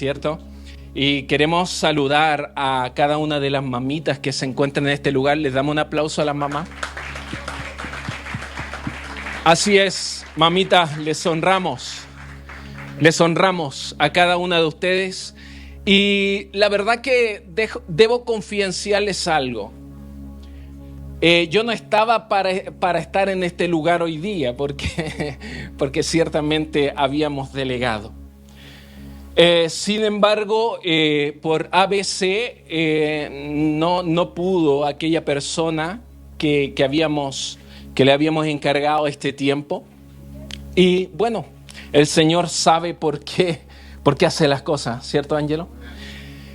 ¿cierto? Y queremos saludar a cada una de las mamitas que se encuentran en este lugar. Les damos un aplauso a las mamás. Así es, mamitas, les honramos a cada una de ustedes. Y la verdad que debo confidenciarles algo. Yo no estaba para estar en este lugar hoy día porque ciertamente habíamos delegado. Sin embargo, por ABC no pudo aquella persona que le habíamos encargado este tiempo. Y bueno, el Señor sabe por qué hace las cosas, ¿cierto, Ángelo?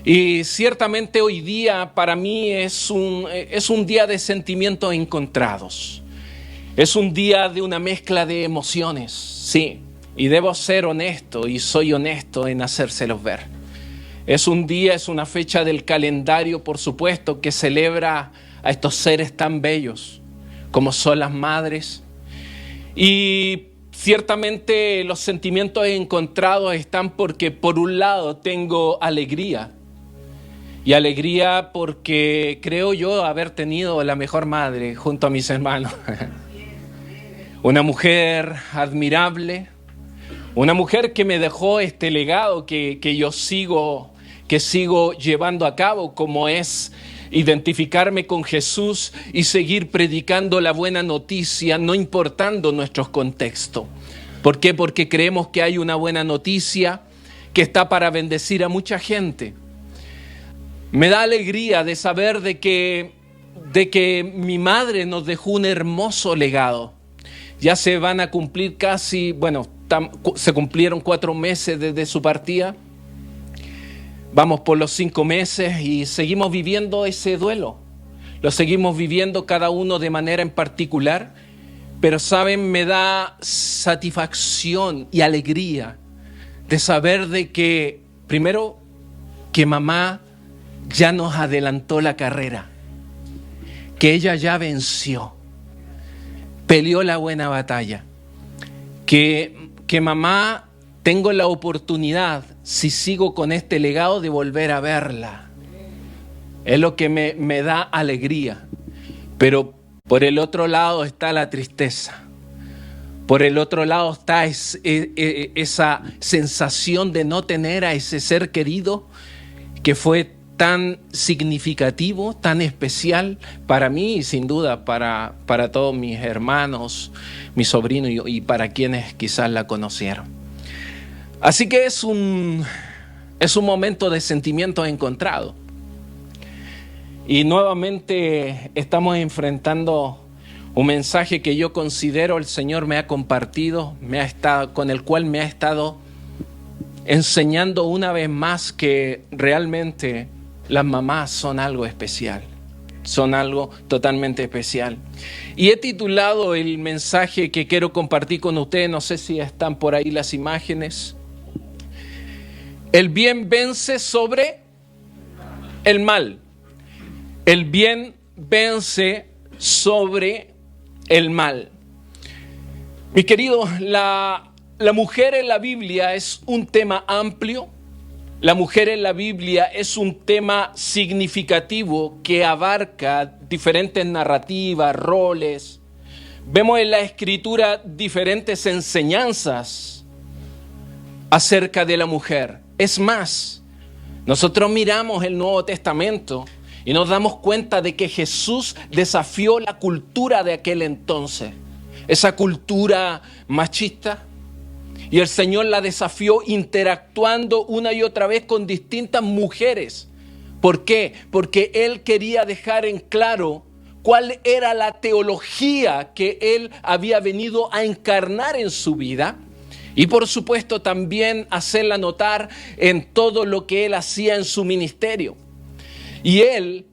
Y ciertamente hoy día para mí es un día de sentimientos encontrados. Es un día de una mezcla de emociones, sí. Y debo ser honesto y soy honesto en hacérselos ver. Es una fecha del calendario, por supuesto, que celebra a estos seres tan bellos como son las madres. Y ciertamente los sentimientos encontrados están porque por un lado tengo alegría. Y alegría porque creo yo haber tenido la mejor madre junto a mis hermanos. Una mujer admirable, una mujer que me dejó este legado que yo sigo llevando a cabo, como es identificarme con Jesús y seguir predicando la buena noticia, no importando nuestros contextos. ¿Por qué? Porque creemos que hay una buena noticia que está para bendecir a mucha gente. Me da alegría de saber de que mi madre nos dejó un hermoso legado. Ya se van a cumplir se cumplieron 4 meses desde su partida. Vamos por los 5 meses y seguimos viviendo ese duelo. Lo seguimos viviendo cada uno de manera en particular. Pero saben, me da satisfacción y alegría de saber de que, primero, que mamá ya nos adelantó la carrera, que ella ya venció, peleó la buena batalla, que mamá tengo la oportunidad, si sigo con este legado, de volver a verla. Es lo que me da alegría. Pero por el otro lado está la tristeza. Por el otro lado está esa sensación de no tener a ese ser querido que fue tan significativo, tan especial para mí y sin duda para todos mis hermanos, mis sobrinos y para quienes quizás la conocieron. Así que es un momento de sentimientos encontrados. Y nuevamente estamos enfrentando un mensaje que yo considero el Señor me ha compartido, con el cual me ha estado enseñando una vez más que realmente las mamás son algo especial, son algo totalmente especial. Y he titulado el mensaje que quiero compartir con ustedes, no sé si están por ahí las imágenes. El bien vence sobre el mal. El bien vence sobre el mal. Mi querido, la mujer en la Biblia es un tema amplio. La mujer en la Biblia es un tema significativo que abarca diferentes narrativas, roles. Vemos en la Escritura diferentes enseñanzas acerca de la mujer. Es más, nosotros miramos el Nuevo Testamento y nos damos cuenta de que Jesús desafió la cultura de aquel entonces, esa cultura machista. Y el Señor la desafió interactuando una y otra vez con distintas mujeres. ¿Por qué? Porque Él quería dejar en claro cuál era la teología que Él había venido a encarnar en su vida. Y por supuesto también hacerla notar en todo lo que Él hacía en su ministerio. Y Él,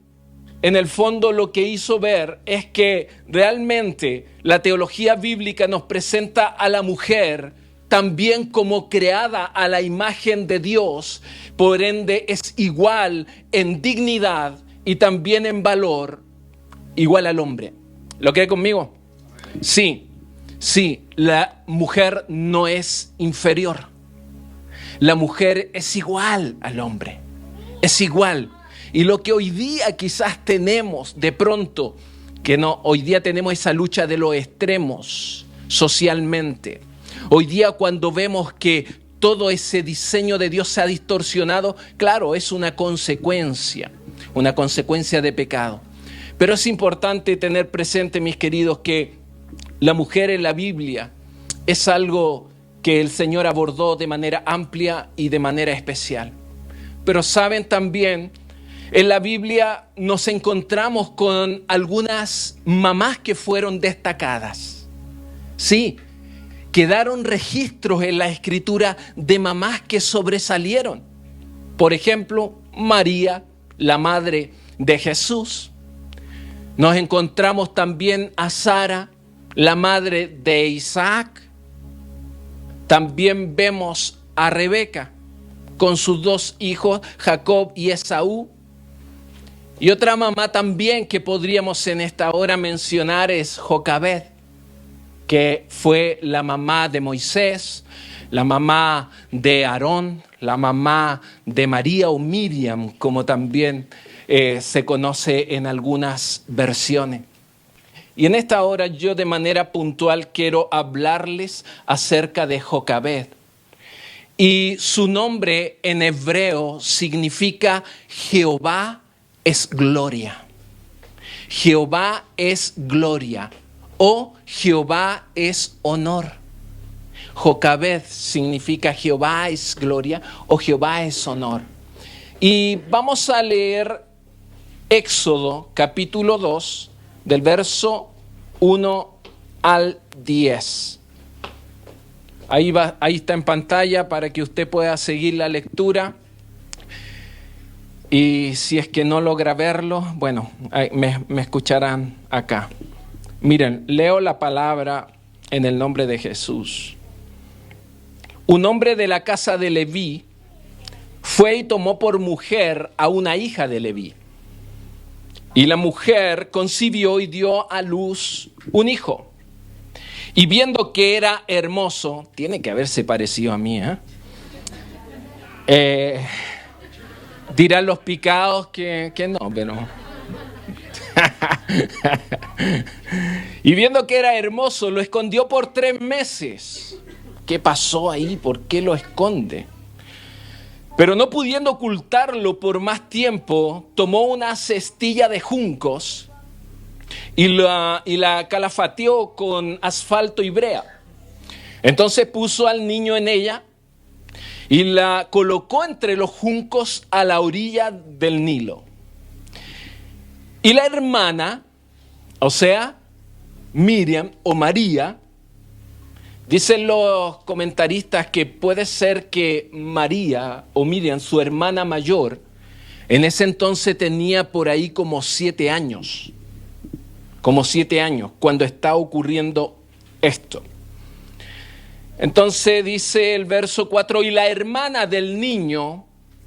en el fondo, lo que hizo ver es que realmente la teología bíblica nos presenta a la mujer también como creada a la imagen de Dios, por ende es igual en dignidad y también en valor, igual al hombre. ¿Lo cree conmigo? Sí, la mujer no es inferior. La mujer es igual al hombre, es igual. Y lo que hoy día quizás tenemos de pronto, que no, hoy día tenemos esa lucha de los extremos socialmente. Hoy día cuando vemos que todo ese diseño de Dios se ha distorsionado, claro, es una consecuencia de pecado. Pero es importante tener presente, mis queridos, que la mujer en la Biblia es algo que el Señor abordó de manera amplia y de manera especial. Pero saben también, en la Biblia nos encontramos con algunas mamás que fueron destacadas. Sí, quedaron registros en la Escritura de mamás que sobresalieron. Por ejemplo, María, la madre de Jesús. Nos encontramos también a Sara, la madre de Isaac. También vemos a Rebeca con sus dos hijos, Jacob y Esaú. Y otra mamá también que podríamos en esta hora mencionar es Jocabed, que fue la mamá de Moisés, la mamá de Aarón, la mamá de María o Miriam, como también se conoce en algunas versiones. Y en esta hora yo de manera puntual quiero hablarles acerca de Jocabed. Y su nombre en hebreo significa Jehová es gloria. Jehová es gloria o Jehová es honor. Jocabed significa Jehová es gloria o Jehová es honor. Y vamos a leer Éxodo capítulo 2 del verso 1 al 10. Ahí está en pantalla para que usted pueda seguir la lectura. Y si es que no logra verlo, bueno, me escucharán acá. Miren, leo la palabra en el nombre de Jesús. Un hombre de la casa de Leví fue y tomó por mujer a una hija de Leví. Y la mujer concibió y dio a luz un hijo. Y viendo que era hermoso, tiene que haberse parecido a mí, dirán los picados que no, pero... Y viendo que era hermoso, lo escondió por 3 meses. ¿Qué pasó ahí? ¿Por qué lo esconde? Pero no pudiendo ocultarlo por más tiempo, tomó una cestilla de juncos y la calafateó con asfalto y brea. Entonces puso al niño en ella y la colocó entre los juncos a la orilla del Nilo. Y la hermana, o sea, Miriam o María, dicen los comentaristas que puede ser que María o Miriam, su hermana mayor, en ese entonces tenía por ahí como 7 años. Como 7 años, cuando está ocurriendo esto. Entonces dice el verso 4, y la hermana del niño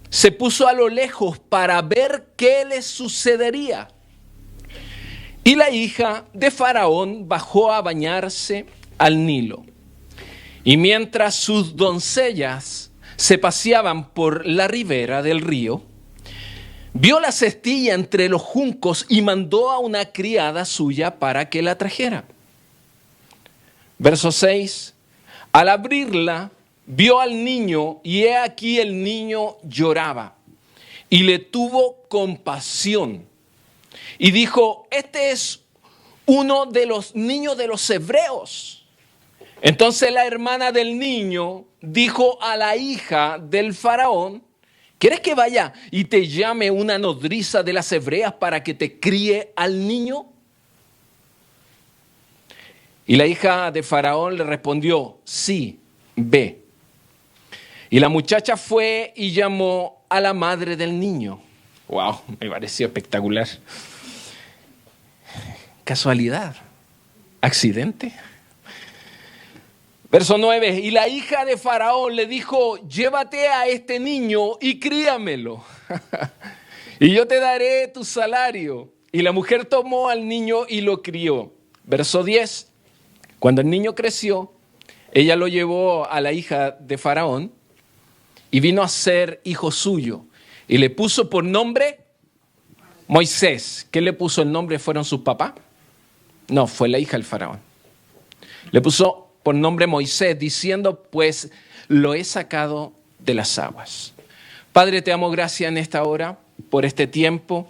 se puso a lo lejos para ver qué le sucedería. Y la hija de Faraón bajó a bañarse al Nilo. Y mientras sus doncellas se paseaban por la ribera del río, vio la cestilla entre los juncos y mandó a una criada suya para que la trajera. Verso 6. Al abrirla, vio al niño y he aquí el niño lloraba. Y le tuvo compasión. Y dijo, este es uno de los niños de los hebreos. Entonces la hermana del niño dijo a la hija del faraón, ¿quieres que vaya y te llame una nodriza de las hebreas para que te críe al niño? Y la hija de Faraón le respondió, sí, ve. Y la muchacha fue y llamó a la madre del niño. Wow, me pareció espectacular. ¿Casualidad? ¿Accidente? Verso 9, y la hija de Faraón le dijo, llévate a este niño y críamelo, y yo te daré tu salario. Y la mujer tomó al niño y lo crió. Verso 10, cuando el niño creció, ella lo llevó a la hija de Faraón y vino a ser hijo suyo. Y le puso por nombre Moisés. ¿Qué le puso el nombre? ¿Fueron sus papás? No, fue la hija del faraón. Le puso por nombre Moisés, diciendo, pues lo he sacado de las aguas. Padre, te damos gracias en esta hora por este tiempo.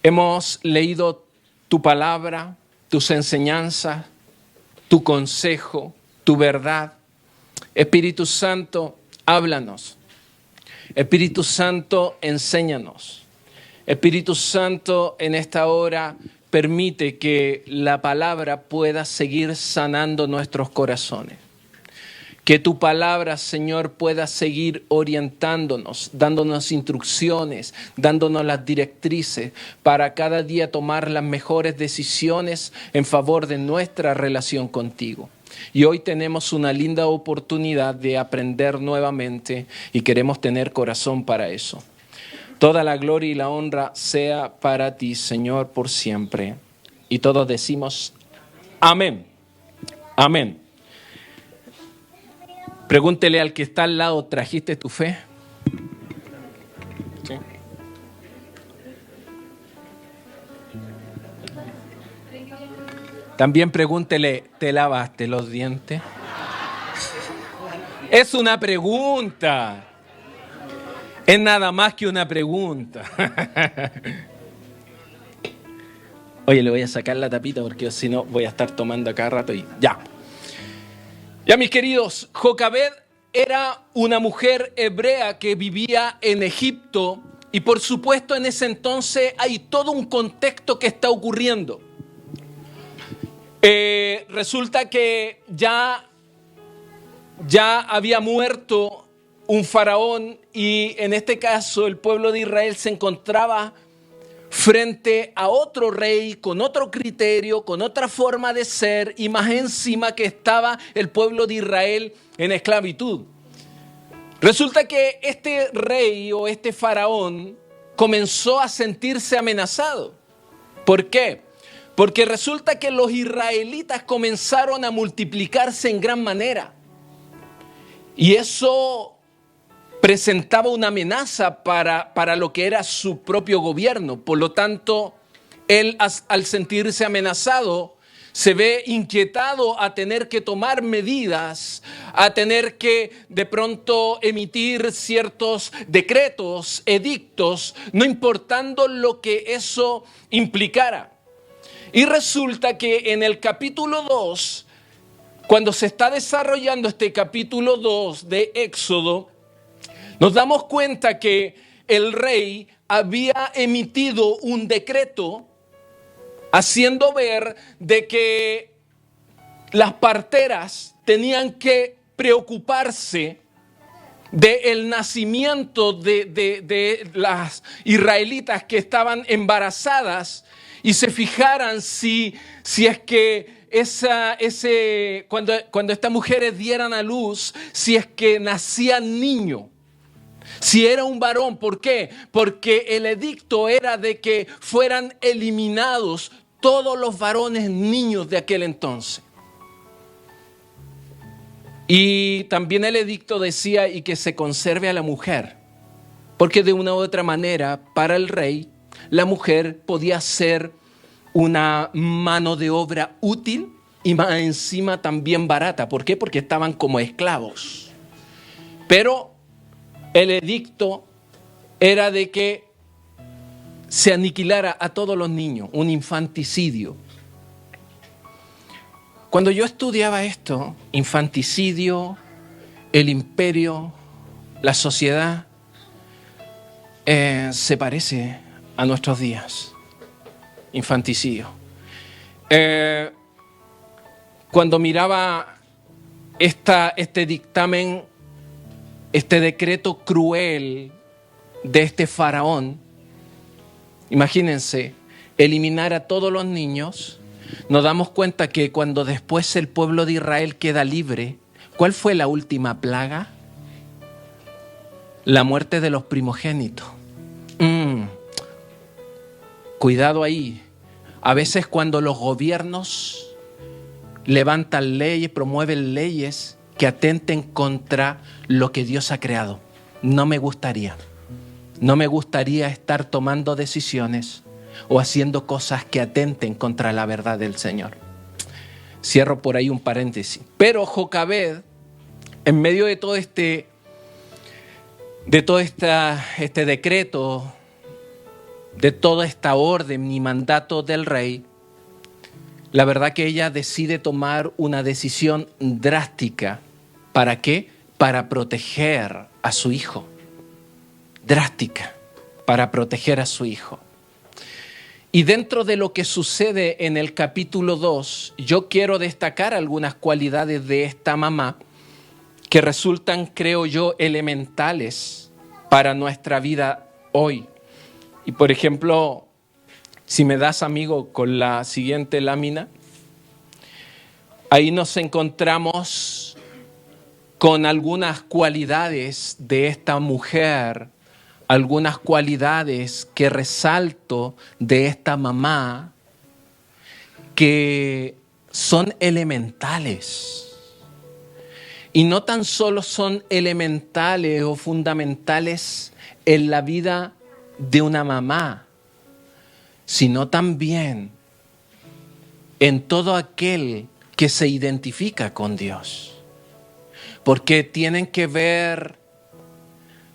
Hemos leído tu palabra, tus enseñanzas, tu consejo, tu verdad. Espíritu Santo, háblanos. Espíritu Santo, enséñanos. Espíritu Santo, en esta hora, permite que la palabra pueda seguir sanando nuestros corazones. Que tu palabra, Señor, pueda seguir orientándonos, dándonos instrucciones, dándonos las directrices para cada día tomar las mejores decisiones en favor de nuestra relación contigo. Y hoy tenemos una linda oportunidad de aprender nuevamente y queremos tener corazón para eso. Toda la gloria y la honra sea para ti, Señor, por siempre. Y todos decimos amén. Amén. Pregúntele al que está al lado, ¿trajiste tu fe? ¿Sí? También pregúntele, ¿te lavaste los dientes? Es una pregunta. Es nada más que una pregunta. Oye, le voy a sacar la tapita porque si no voy a estar tomando a cada rato y ya. Ya, mis queridos, Jocabed era una mujer hebrea que vivía en Egipto y por supuesto en ese entonces hay todo un contexto que está ocurriendo. Resulta que ya había muerto un faraón y en este caso el pueblo de Israel se encontraba frente a otro rey con otro criterio, con otra forma de ser y más encima que estaba el pueblo de Israel en esclavitud. Resulta que este rey o este faraón comenzó a sentirse amenazado. ¿Por qué? Porque resulta que los israelitas comenzaron a multiplicarse en gran manera. Y eso presentaba una amenaza para lo que era su propio gobierno. Por lo tanto, él al sentirse amenazado, se ve inquietado a tener que tomar medidas, a tener que de pronto emitir ciertos decretos, edictos, no importando lo que eso implicara. Y resulta que en el capítulo 2, cuando se está desarrollando este capítulo 2 de Éxodo, nos damos cuenta que el rey había emitido un decreto haciendo ver de que las parteras tenían que preocuparse del nacimiento de las israelitas que estaban embarazadas y se fijaran si es que cuando estas mujeres dieran a luz, si es que nacía niño. Si era un varón, ¿por qué? Porque el edicto era de que fueran eliminados todos los varones niños de aquel entonces. Y también el edicto decía y que se conserve a la mujer, porque de una u otra manera, para el rey, la mujer podía ser una mano de obra útil y más encima también barata. ¿Por qué? Porque estaban como esclavos. Pero el edicto era de que se aniquilara a todos los niños, un infanticidio. Cuando yo estudiaba esto, infanticidio, el imperio, la sociedad, se parece a nuestros días. Infanticidio. Cuando miraba este dictamen, este decreto cruel de este faraón, imagínense, eliminar a todos los niños, nos damos cuenta que cuando después el pueblo de Israel queda libre, ¿cuál fue la última plaga? La muerte de los primogénitos. Cuidado ahí. A veces cuando los gobiernos levantan leyes, promueven leyes que atenten contra lo que Dios ha creado. No me gustaría. No me gustaría estar tomando decisiones o haciendo cosas que atenten contra la verdad del Señor. Cierro por ahí un paréntesis. Pero Jocabed, en medio de todo este decreto, de toda esta orden y mandato del rey, la verdad que ella decide tomar una decisión drástica. ¿Para qué? Para proteger a su hijo. Drástica, para proteger a su hijo. Y dentro de lo que sucede en el capítulo 2, yo quiero destacar algunas cualidades de esta mamá que resultan, creo yo, elementales para nuestra vida hoy. Y por ejemplo, si me das, amigo, con la siguiente lámina, ahí nos encontramos con algunas cualidades de esta mujer, algunas cualidades que resalto de esta mamá que son elementales. Y no tan solo son elementales o fundamentales en la vida de una mamá, sino también en todo aquel que se identifica con Dios. Porque tienen que ver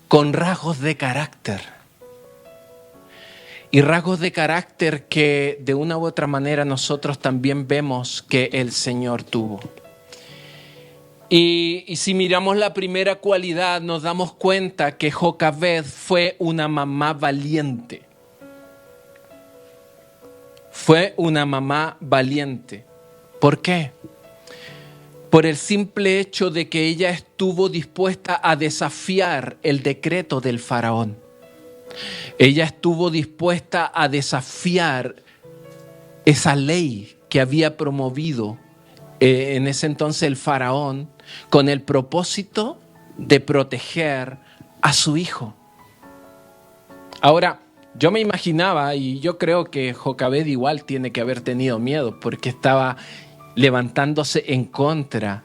con rasgos de carácter. Y rasgos de carácter que de una u otra manera nosotros también vemos que el Señor tuvo. Y si miramos la primera cualidad, nos damos cuenta que Jocabed fue una mamá valiente. Fue una mamá valiente. ¿Por qué? Por el simple hecho de que ella estuvo dispuesta a desafiar el decreto del faraón. Ella estuvo dispuesta a desafiar esa ley que había promovido en ese entonces el faraón con el propósito de proteger a su hijo. Ahora, yo me imaginaba, y yo creo que Jocabed igual tiene que haber tenido miedo porque estaba levantándose en contra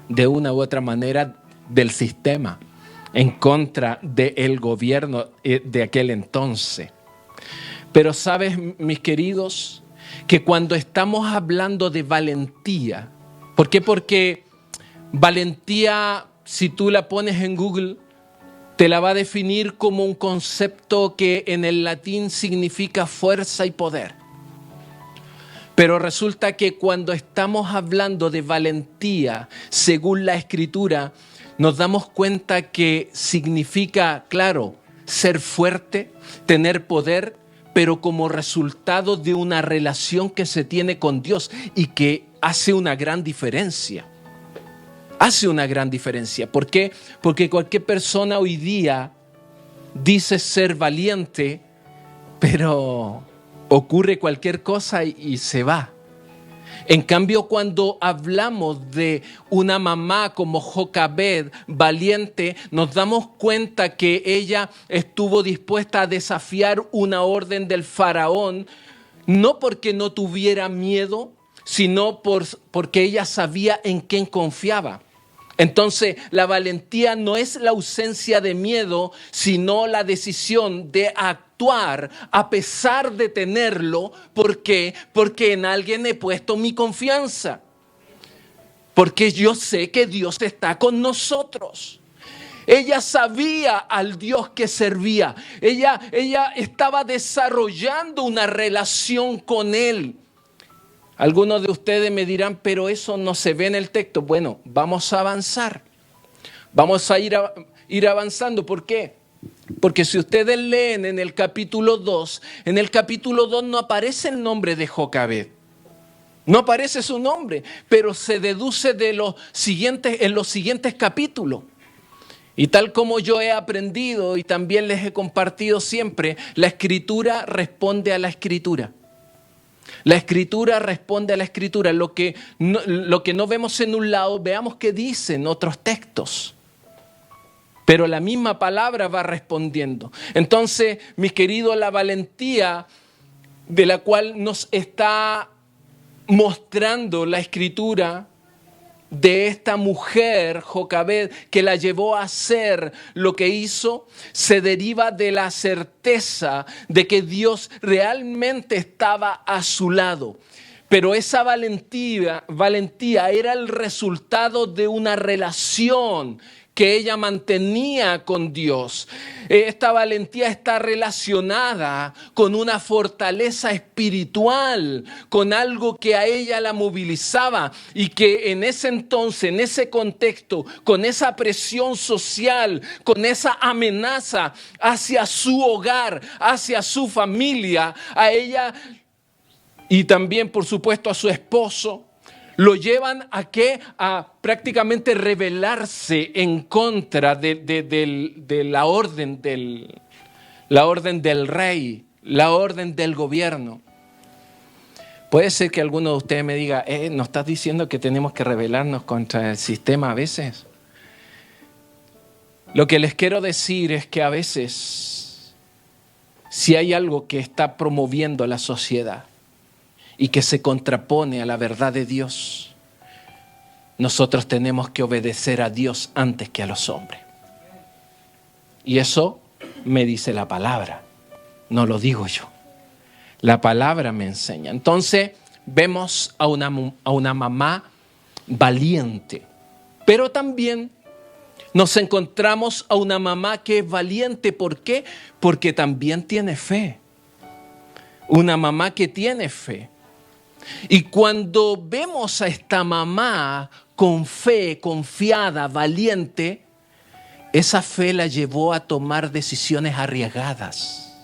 de una u otra manera del sistema, en contra del gobierno de aquel entonces. Pero sabes, mis queridos, que cuando estamos hablando de valentía, ¿por qué? Porque valentía, si tú la pones en Google, te la va a definir como un concepto que en el latín significa fuerza y poder. Pero resulta que cuando estamos hablando de valentía, según la Escritura, nos damos cuenta que significa, claro, ser fuerte, tener poder, pero como resultado de una relación que se tiene con Dios y que hace una gran diferencia. Hace una gran diferencia. ¿Por qué? Porque cualquier persona hoy día dice ser valiente, pero ocurre cualquier cosa y se va. En cambio, cuando hablamos de una mamá como Jocabed, valiente, nos damos cuenta que ella estuvo dispuesta a desafiar una orden del faraón, no porque no tuviera miedo, sino porque ella sabía en quién confiaba. Entonces, la valentía no es la ausencia de miedo, sino la decisión de actuar a pesar de tenerlo. ¿Por qué? Porque en alguien he puesto mi confianza. Porque yo sé que Dios está con nosotros. Ella sabía al Dios que servía. Ella estaba desarrollando una relación con Él. Algunos de ustedes me dirán, pero eso no se ve en el texto. Bueno, vamos a avanzar. Vamos a ir avanzando. ¿Por qué? Porque si ustedes leen en el capítulo 2, en el capítulo 2 no aparece el nombre de Jocabed. No aparece su nombre, pero se deduce de en los siguientes capítulos. Y tal como yo he aprendido y también les he compartido siempre, la Escritura responde a la Escritura. La Escritura responde a la Escritura. Lo que no vemos en un lado, veamos qué dicen otros textos. Pero la misma palabra va respondiendo. Entonces, mis queridos, la valentía de la cual nos está mostrando la Escritura de esta mujer, Jocabed, que la llevó a hacer lo que hizo, se deriva de la certeza de que Dios realmente estaba a su lado. Pero esa valentía era el resultado de una relación que ella mantenía con Dios. Esta valentía está relacionada con una fortaleza espiritual, con algo que a ella la movilizaba y que en ese entonces, en ese contexto, con esa presión social, con esa amenaza hacia su hogar, hacia su familia, a ella y también, por supuesto, a su esposo, lo llevan a ¿qué? A prácticamente rebelarse en contra de la orden del rey, la orden del gobierno. Puede ser que alguno de ustedes me diga, ¿no estás diciendo que tenemos que rebelarnos contra el sistema a veces? Lo que les quiero decir es que a veces, si hay algo que está promoviendo la sociedad, y que se contrapone a la verdad de Dios, nosotros tenemos que obedecer a Dios antes que a los hombres. Y eso me dice la palabra, no lo digo yo. La palabra me enseña. Entonces vemos a una mamá valiente, pero también nos encontramos a una mamá que es valiente. ¿Por qué? Porque también tiene fe. Una mamá que tiene fe. Y cuando vemos a esta mamá con fe, confiada, valiente, esa fe la llevó a tomar decisiones arriesgadas.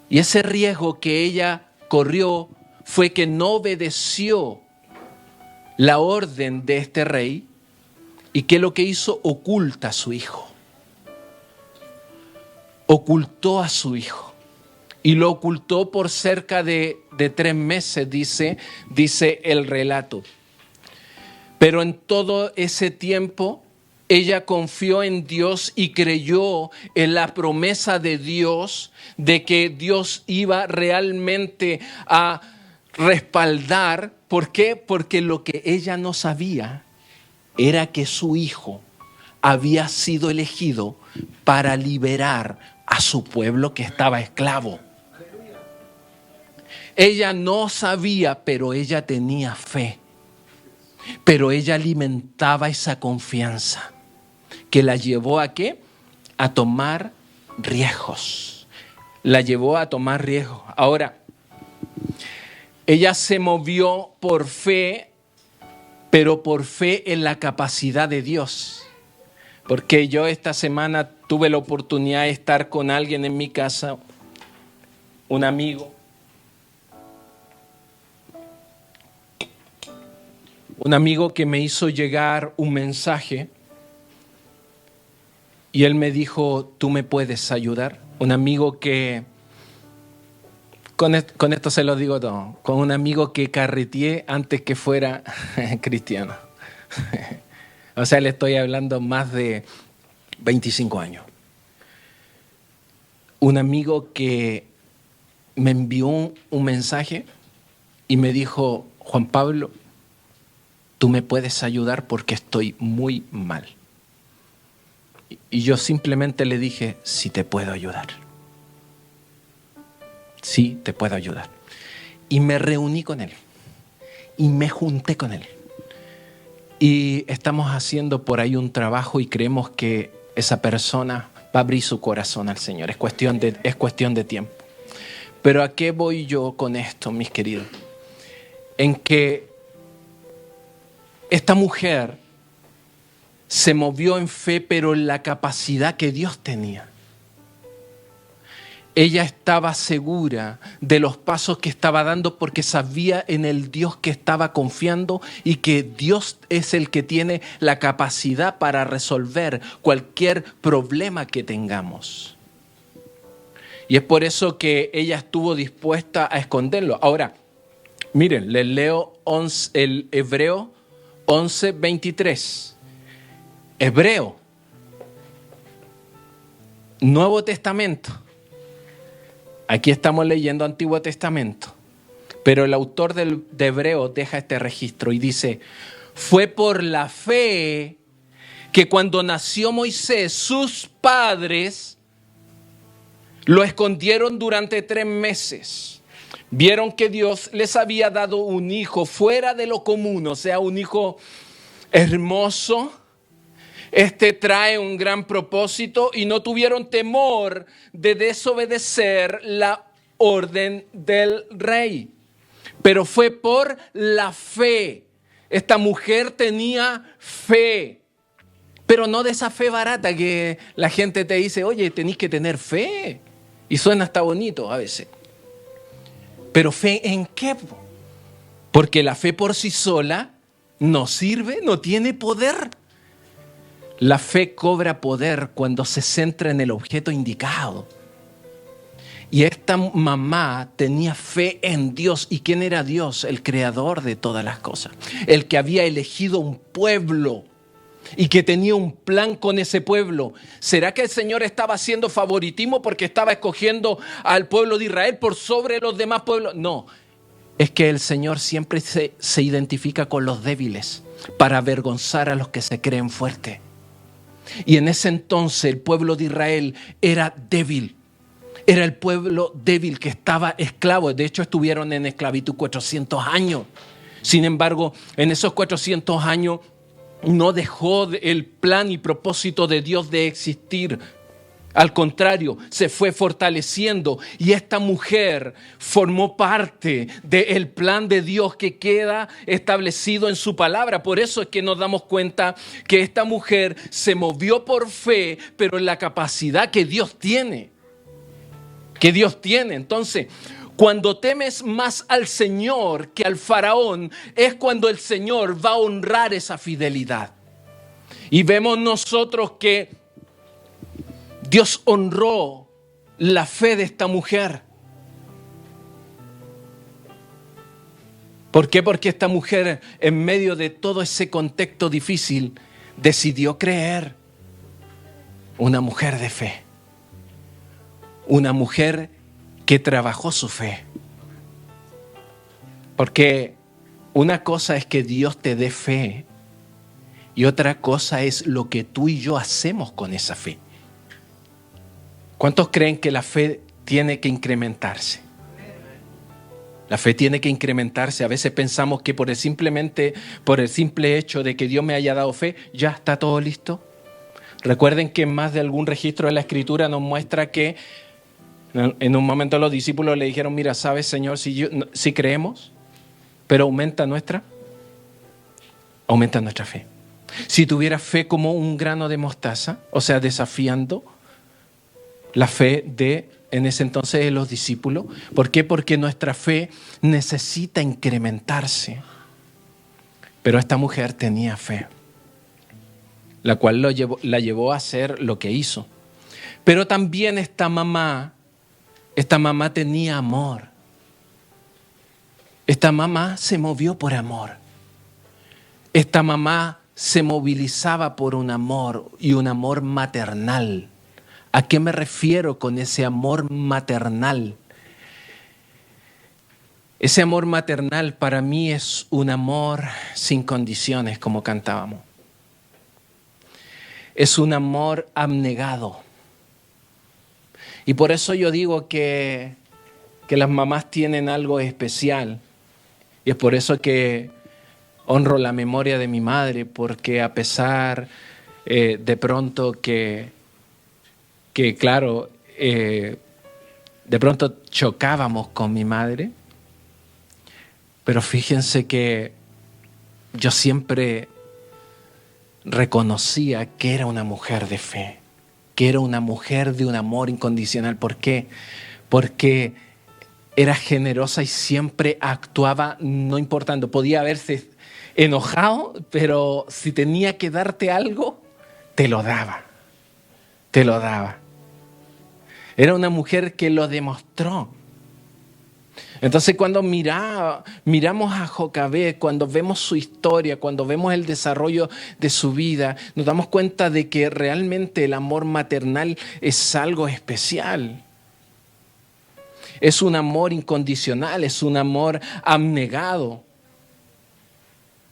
Y ese riesgo que ella corrió fue que no obedeció la orden de este rey y que lo que hizo, oculta a su hijo. Ocultó a su hijo. Y lo ocultó por cerca de 3 meses, dice el relato. Pero en todo ese tiempo, ella confió en Dios y creyó en la promesa de Dios de que Dios iba realmente a respaldar. ¿Por qué? Porque lo que ella no sabía era que su hijo había sido elegido para liberar a su pueblo que estaba esclavo. Ella no sabía, pero ella tenía fe. Pero ella alimentaba esa confianza que la llevó a ¿qué? A tomar riesgos. La llevó a tomar riesgos. Ahora, ella se movió por fe, pero por fe en la capacidad de Dios. Porque yo esta semana tuve la oportunidad de estar con alguien en mi casa, un amigo. Un amigo que me hizo llegar un mensaje y él me dijo, ¿tú me puedes ayudar? Un amigo que, con esto se lo digo todo, con un amigo que carreteé antes que fuera cristiano. O sea, le estoy hablando más de 25 años. Un amigo que me envió un mensaje y me dijo, Juan Pablo, tú me puedes ayudar porque estoy muy mal. Y yo simplemente le dije, sí te puedo ayudar. Sí te puedo ayudar. Y me reuní con él. Y me junté con él. Y estamos haciendo por ahí un trabajo y creemos que esa persona va a abrir su corazón al Señor. Es cuestión de tiempo. Pero ¿a qué voy yo con esto, mis queridos? En que esta mujer se movió en fe, pero en la capacidad que Dios tenía. Ella estaba segura de los pasos que estaba dando porque sabía en el Dios que estaba confiando y que Dios es el que tiene la capacidad para resolver cualquier problema que tengamos. Y es por eso que ella estuvo dispuesta a esconderlo. Ahora, miren, les leo el Hebreo 11:23. Hebreo, Nuevo Testamento. Aquí estamos leyendo Antiguo Testamento, pero el autor de Hebreo deja este registro y dice, Fue por la fe que cuando nació Moisés, sus padres lo escondieron durante 3 meses. Vieron que Dios les había dado un hijo fuera de lo común, o sea, un hijo hermoso. Este trae un gran propósito y no tuvieron temor de desobedecer la orden del rey. Pero fue por la fe. Esta mujer tenía fe, pero no de esa fe barata que la gente te dice, oye, tenés que tener fe. Y suena hasta bonito a veces. Pero ¿fe en qué? Porque la fe por sí sola no sirve, no tiene poder. La fe cobra poder cuando se centra en el objeto indicado. Y esta mamá tenía fe en Dios. ¿Y quién era Dios? El creador de todas las cosas. El que había elegido un pueblo y que tenía un plan con ese pueblo. ¿Será que el Señor estaba haciendo favoritismo porque estaba escogiendo al pueblo de Israel por sobre los demás pueblos? No, es que el Señor siempre se identifica con los débiles para avergonzar a los que se creen fuertes. Y en ese entonces el pueblo de Israel era débil. Era el pueblo débil que estaba esclavo. De hecho, estuvieron en esclavitud 400 años. Sin embargo, en esos 400 años no dejó el plan y propósito de Dios de existir. Al contrario, se fue fortaleciendo y esta mujer formó parte del plan de Dios que queda establecido en su palabra. Por eso es que nos damos cuenta que esta mujer se movió por fe, pero en la capacidad que Dios tiene. Entonces, cuando temes más al Señor que al faraón, es cuando el Señor va a honrar esa fidelidad. Y vemos nosotros que Dios honró la fe de esta mujer. ¿Por qué? Porque esta mujer, en medio de todo ese contexto difícil, decidió creer. Una mujer de fe. Una mujer que trabajó su fe. Porque una cosa es que Dios te dé fe y otra cosa es lo que tú y yo hacemos con esa fe. ¿Cuántos creen que la fe tiene que incrementarse? La fe tiene que incrementarse. A veces pensamos que por el simple hecho de que Dios me haya dado fe, ya está todo listo. Recuerden que más de algún registro de la Escritura nos muestra que en un momento los discípulos le dijeron, mira, ¿sabes, Señor, si creemos, pero aumenta nuestra fe? Si tuviera fe como un grano de mostaza, o sea, desafiando la fe en ese entonces de los discípulos. ¿Por qué? Porque nuestra fe necesita incrementarse. Pero esta mujer tenía fe, la cual la llevó a hacer lo que hizo. Pero también esta mamá tenía amor. Esta mamá se movió por amor. Esta mamá se movilizaba por un amor y un amor maternal. ¿A qué me refiero con ese amor maternal? Ese amor maternal para mí es un amor sin condiciones, como cantábamos. Es un amor abnegado. Y por eso yo digo que las mamás tienen algo especial. Y es por eso que honro la memoria de mi madre, porque a pesar de pronto que claro, de pronto chocábamos con mi madre, pero fíjense que yo siempre reconocía que era una mujer de fe, que era una mujer de un amor incondicional. ¿Por qué? Porque era generosa y siempre actuaba no importando. Podía haberse enojado, pero si tenía que darte algo, te lo daba. Era una mujer que lo demostró. Entonces cuando miramos a Jocabed, cuando vemos su historia, cuando vemos el desarrollo de su vida, nos damos cuenta de que realmente el amor maternal es algo especial. Es un amor incondicional, es un amor abnegado.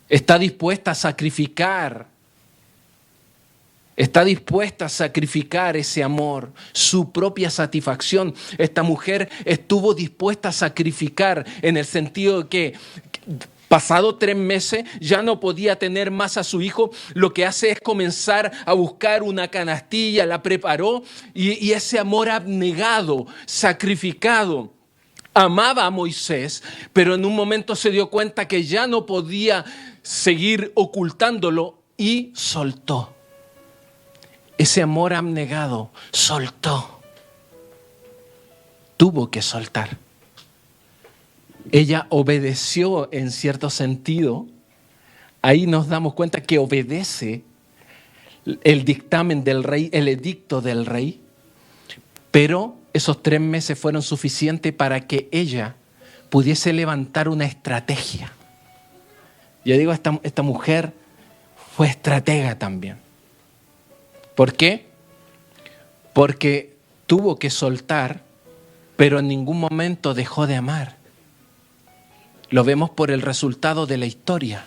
Está dispuesta a sacrificar. Está dispuesta a sacrificar ese amor, su propia satisfacción. Esta mujer estuvo dispuesta a sacrificar en el sentido de que pasado 3 meses ya no podía tener más a su hijo. Lo que hace es comenzar a buscar una canastilla, la preparó y ese amor abnegado, sacrificado. Amaba a Moisés, pero en un momento se dio cuenta que ya no podía seguir ocultándolo y soltó. Ese amor abnegado soltó. Tuvo que soltar. Ella obedeció en cierto sentido. Ahí nos damos cuenta que obedece el dictamen del rey, el edicto del rey, pero esos 3 meses fueron suficientes para que ella pudiese levantar una estrategia. Yo digo, esta mujer fue estratega también. ¿Por qué? Porque tuvo que soltar, pero en ningún momento dejó de amar. Lo vemos por el resultado de la historia.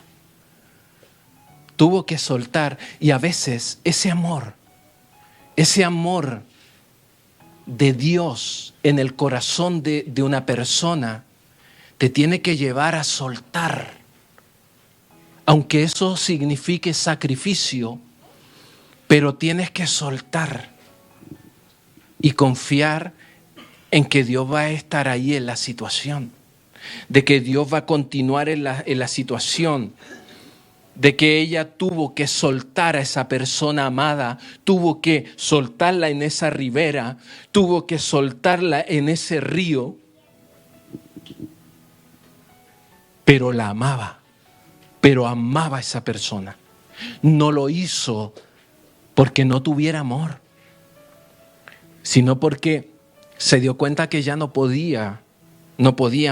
Tuvo que soltar y a veces ese amor de Dios en el corazón de una persona te tiene que llevar a soltar. Aunque eso signifique sacrificio, pero tienes que soltar y confiar en que Dios va a estar ahí en la situación, de que Dios va a continuar en la situación, de que ella tuvo que soltar a esa persona amada, tuvo que soltarla en esa ribera, tuvo que soltarla en ese río, pero la amaba, pero amaba a esa persona. No lo hizo porque no tuviera amor, sino porque se dio cuenta que ya no podía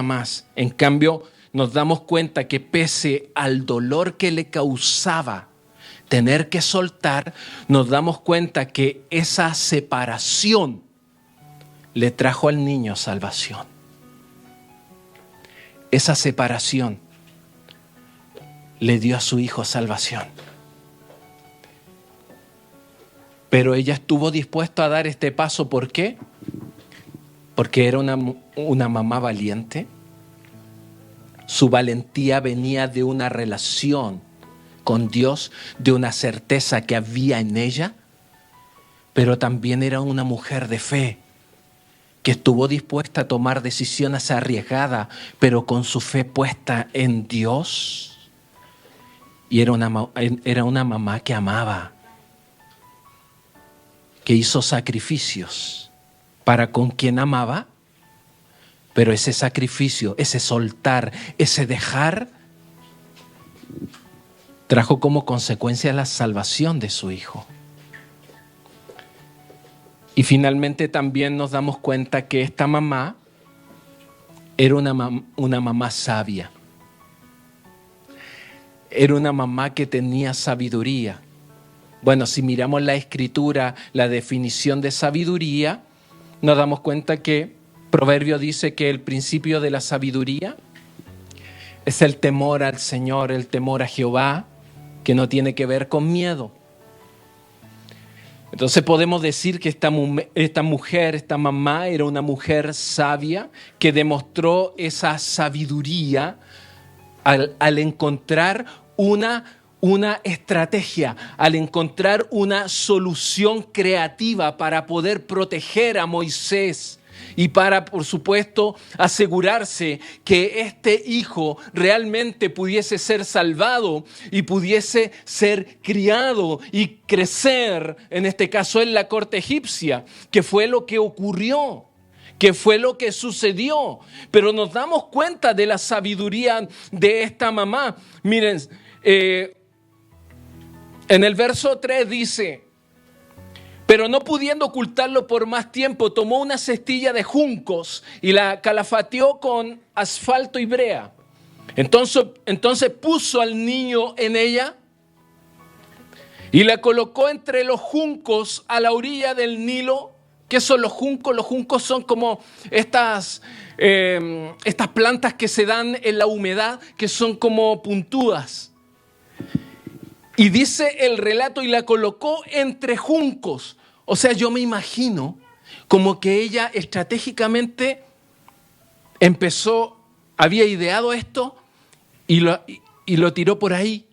más. En cambio, nos damos cuenta que pese al dolor que le causaba tener que soltar, nos damos cuenta que esa separación le trajo al niño salvación. Esa separación le dio a su hijo salvación. Pero ella estuvo dispuesta a dar este paso. ¿Por qué? Porque era una mamá valiente. Su valentía venía de una relación con Dios, de una certeza que había en ella, pero también era una mujer de fe, que estuvo dispuesta a tomar decisiones arriesgadas, pero con su fe puesta en Dios. Y era una mamá que amaba, que hizo sacrificios para con quien amaba, pero ese sacrificio, ese soltar, ese dejar, trajo como consecuencia la salvación de su hijo. Y finalmente también nos damos cuenta que esta mamá era una mamá sabia. Era una mamá que tenía sabiduría. Bueno, si miramos la escritura, la definición de sabiduría, nos damos cuenta que Proverbio dice que el principio de la sabiduría es el temor al Señor, el temor a Jehová, que no tiene que ver con miedo. Entonces podemos decir que esta mujer, esta mamá, era una mujer sabia que demostró esa sabiduría al encontrar una estrategia, al encontrar una solución creativa para poder proteger a Moisés y para, por supuesto, asegurarse que este hijo realmente pudiese ser salvado y pudiese ser criado y crecer, en este caso en la corte egipcia, que fue lo que ocurrió, que fue lo que sucedió. Pero nos damos cuenta de la sabiduría de esta mamá. Miren, en el verso 3 dice: pero no pudiendo ocultarlo por más tiempo, tomó una cestilla de juncos y la calafateó con asfalto y brea. Entonces puso al niño en ella y la colocó entre los juncos a la orilla del Nilo. ¿Qué son los juncos? Los juncos son como estas plantas que se dan en la humedad, que son como puntudas. Y dice el relato, y la colocó entre juncos. O sea, yo me imagino como que ella estratégicamente había ideado esto y lo tiró por ahí,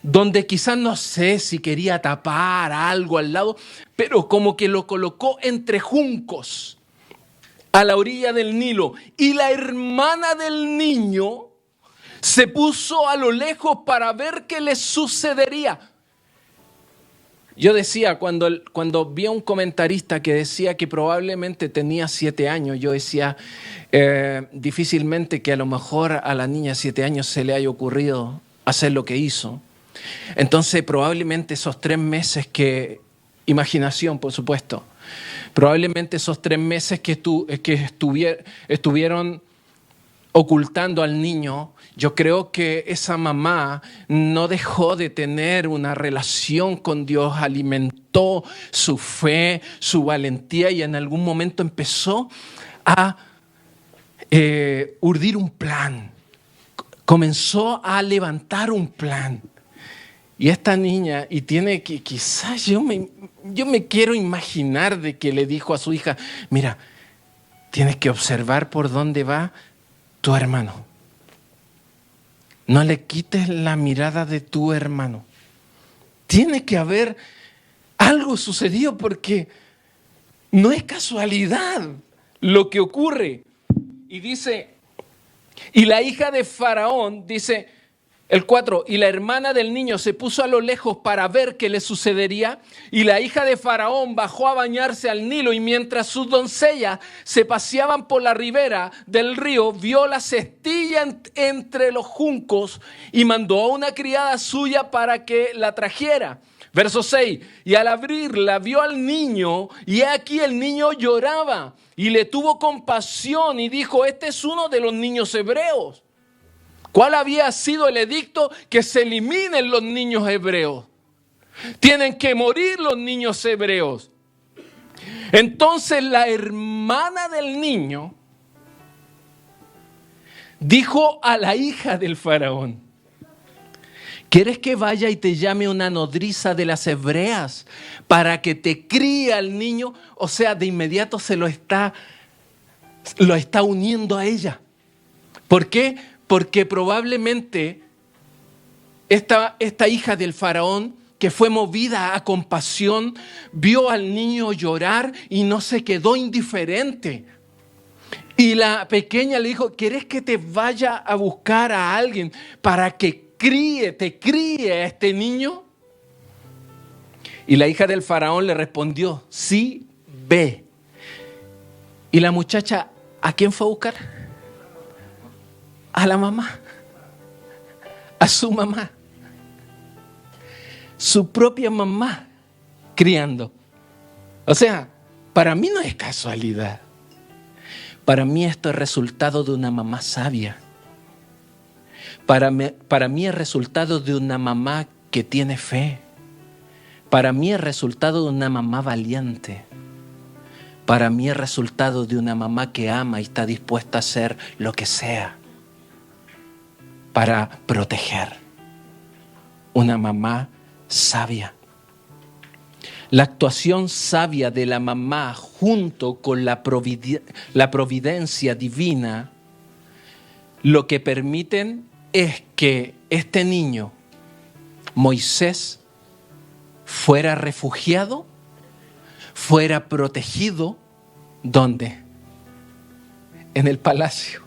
donde quizás no sé si quería tapar algo al lado, pero como que lo colocó entre juncos a la orilla del Nilo. Y la hermana del niño se puso a lo lejos para ver qué le sucedería. Yo decía, cuando vi a un comentarista que decía que probablemente tenía 7 años, yo decía, difícilmente que a lo mejor a la niña de 7 años se le haya ocurrido hacer lo que hizo. Entonces probablemente esos 3 meses imaginación por supuesto, probablemente esos 3 meses que estuvieron ocultando al niño, yo creo que esa mamá no dejó de tener una relación con Dios, alimentó su fe, su valentía y en algún momento empezó a urdir un plan, comenzó a levantar un plan. Y esta niña, y tiene que, quizás yo me quiero imaginar de que le dijo a su hija, mira, tienes que observar por dónde va tu hermano. No le quites la mirada de tu hermano. Tiene que haber algo sucedido porque no es casualidad lo que ocurre. Y dice, y la hija de Faraón, dice el 4, y la hermana del niño se puso a lo lejos para ver qué le sucedería, y la hija de Faraón bajó a bañarse al Nilo, y mientras sus doncellas se paseaban por la ribera del río, vio la cestilla entre los juncos y mandó a una criada suya para que la trajera. Verso 6, y al abrirla vio al niño, y aquí el niño lloraba, y le tuvo compasión y dijo, este es uno de los niños hebreos. ¿Cuál había sido el edicto? Que se eliminen los niños hebreos. Tienen que morir los niños hebreos. Entonces la hermana del niño dijo a la hija del faraón, ¿quieres que vaya y te llame una nodriza de las hebreas para que te críe al niño? O sea, de inmediato lo está uniendo a ella. ¿Por qué? Porque probablemente esta hija del faraón, que fue movida a compasión, vio al niño llorar y no se quedó indiferente. Y la pequeña le dijo, ¿quieres que te vaya a buscar a alguien para que te críe a este niño? Y la hija del faraón le respondió, sí, ve. Y la muchacha, ¿a quién fue a buscar? A la mamá, a su mamá, su propia mamá criando. O sea, para mí no es casualidad. Para mí esto es resultado de una mamá sabia. Para mí es resultado de una mamá que tiene fe. Para mí es resultado de una mamá valiente. Para mí es resultado de una mamá que ama y está dispuesta a hacer lo que sea para proteger. Una mamá sabia. La actuación sabia de la mamá junto con la providencia divina lo que permiten es que este niño, Moisés, fuera refugiado, fuera protegido. ¿Dónde? En el palacio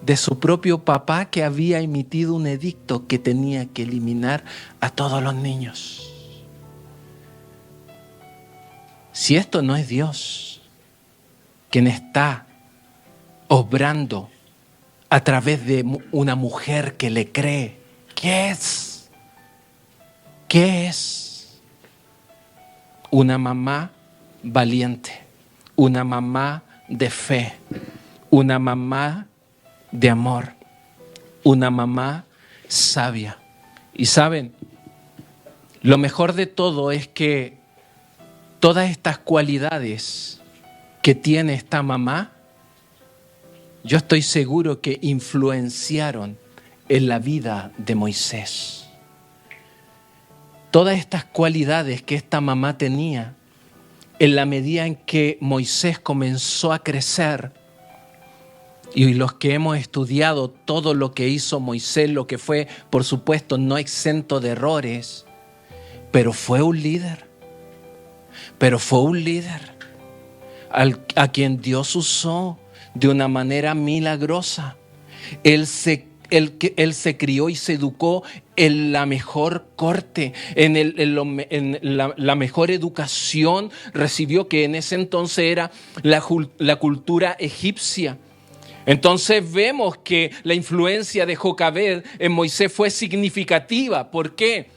de su propio papá, que había emitido un edicto que tenía que eliminar a todos los niños. Si esto no es Dios quien está obrando a través de una mujer que le cree, ¿qué es? ¿Qué es? Una mamá valiente, una mamá de fe, una mamá de amor, una mamá sabia. Y saben, lo mejor de todo es que todas estas cualidades que tiene esta mamá, yo estoy seguro que influenciaron en la vida de Moisés. Todas estas cualidades que esta mamá tenía, en la medida en que Moisés comenzó a crecer, y los que hemos estudiado todo lo que hizo Moisés, lo que fue, por supuesto, no exento de errores, pero fue un líder. A quien Dios usó de una manera milagrosa. Él se crió y se educó en la mejor corte, en la mejor educación recibió, que en ese entonces era la cultura egipcia. Entonces vemos que la influencia de Jocabed en Moisés fue significativa. ¿Por qué?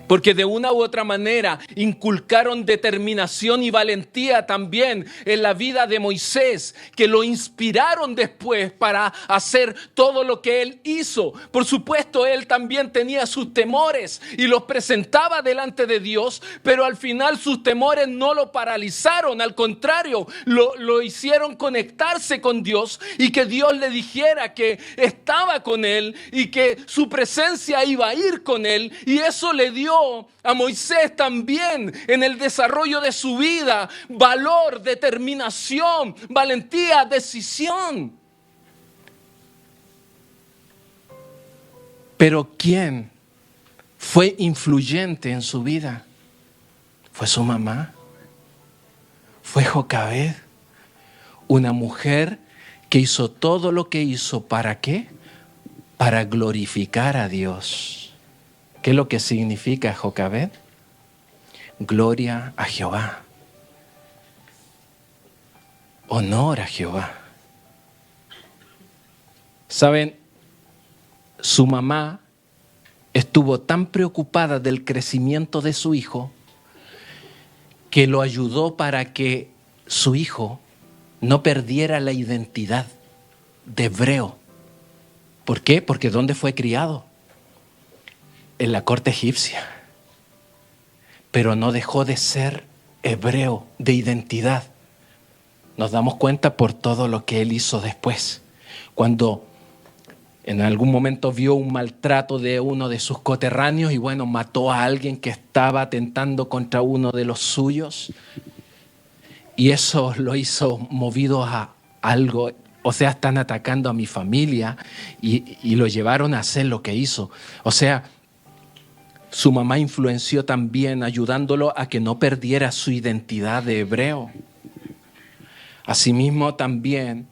Porque de una u otra manera inculcaron determinación y valentía también en la vida de Moisés, que lo inspiraron después para hacer todo lo que él hizo. Por supuesto, él también tenía sus temores y los presentaba delante de Dios, pero al final sus temores no lo paralizaron, al contrario, lo hicieron conectarse con Dios y que Dios le dijera que estaba con él y que su presencia iba a ir con él, y eso le dio a Moisés también en el desarrollo de su vida valor, determinación, valentía, decisión. Pero ¿quién fue influyente en su vida? Fue su mamá. Fue Jocabed, una mujer que hizo todo lo que hizo. ¿Para qué? Para glorificar a Dios. ¿Qué es lo que significa Jocabed? Gloria a Jehová. Honor a Jehová. ¿Saben? Su mamá estuvo tan preocupada del crecimiento de su hijo que lo ayudó para que su hijo no perdiera la identidad de hebreo. ¿Por qué? Porque ¿dónde fue criado? En la corte egipcia, pero no dejó de ser hebreo de identidad. Nos damos cuenta por todo lo que él hizo después, cuando en algún momento vio un maltrato de uno de sus coterráneos y mató a alguien que estaba atentando contra uno de los suyos, y eso lo hizo movido a algo. O sea, están atacando a mi familia, y lo llevaron a hacer lo que hizo. O sea, su mamá influenció también, ayudándolo a que no perdiera su identidad de hebreo. Asimismo, también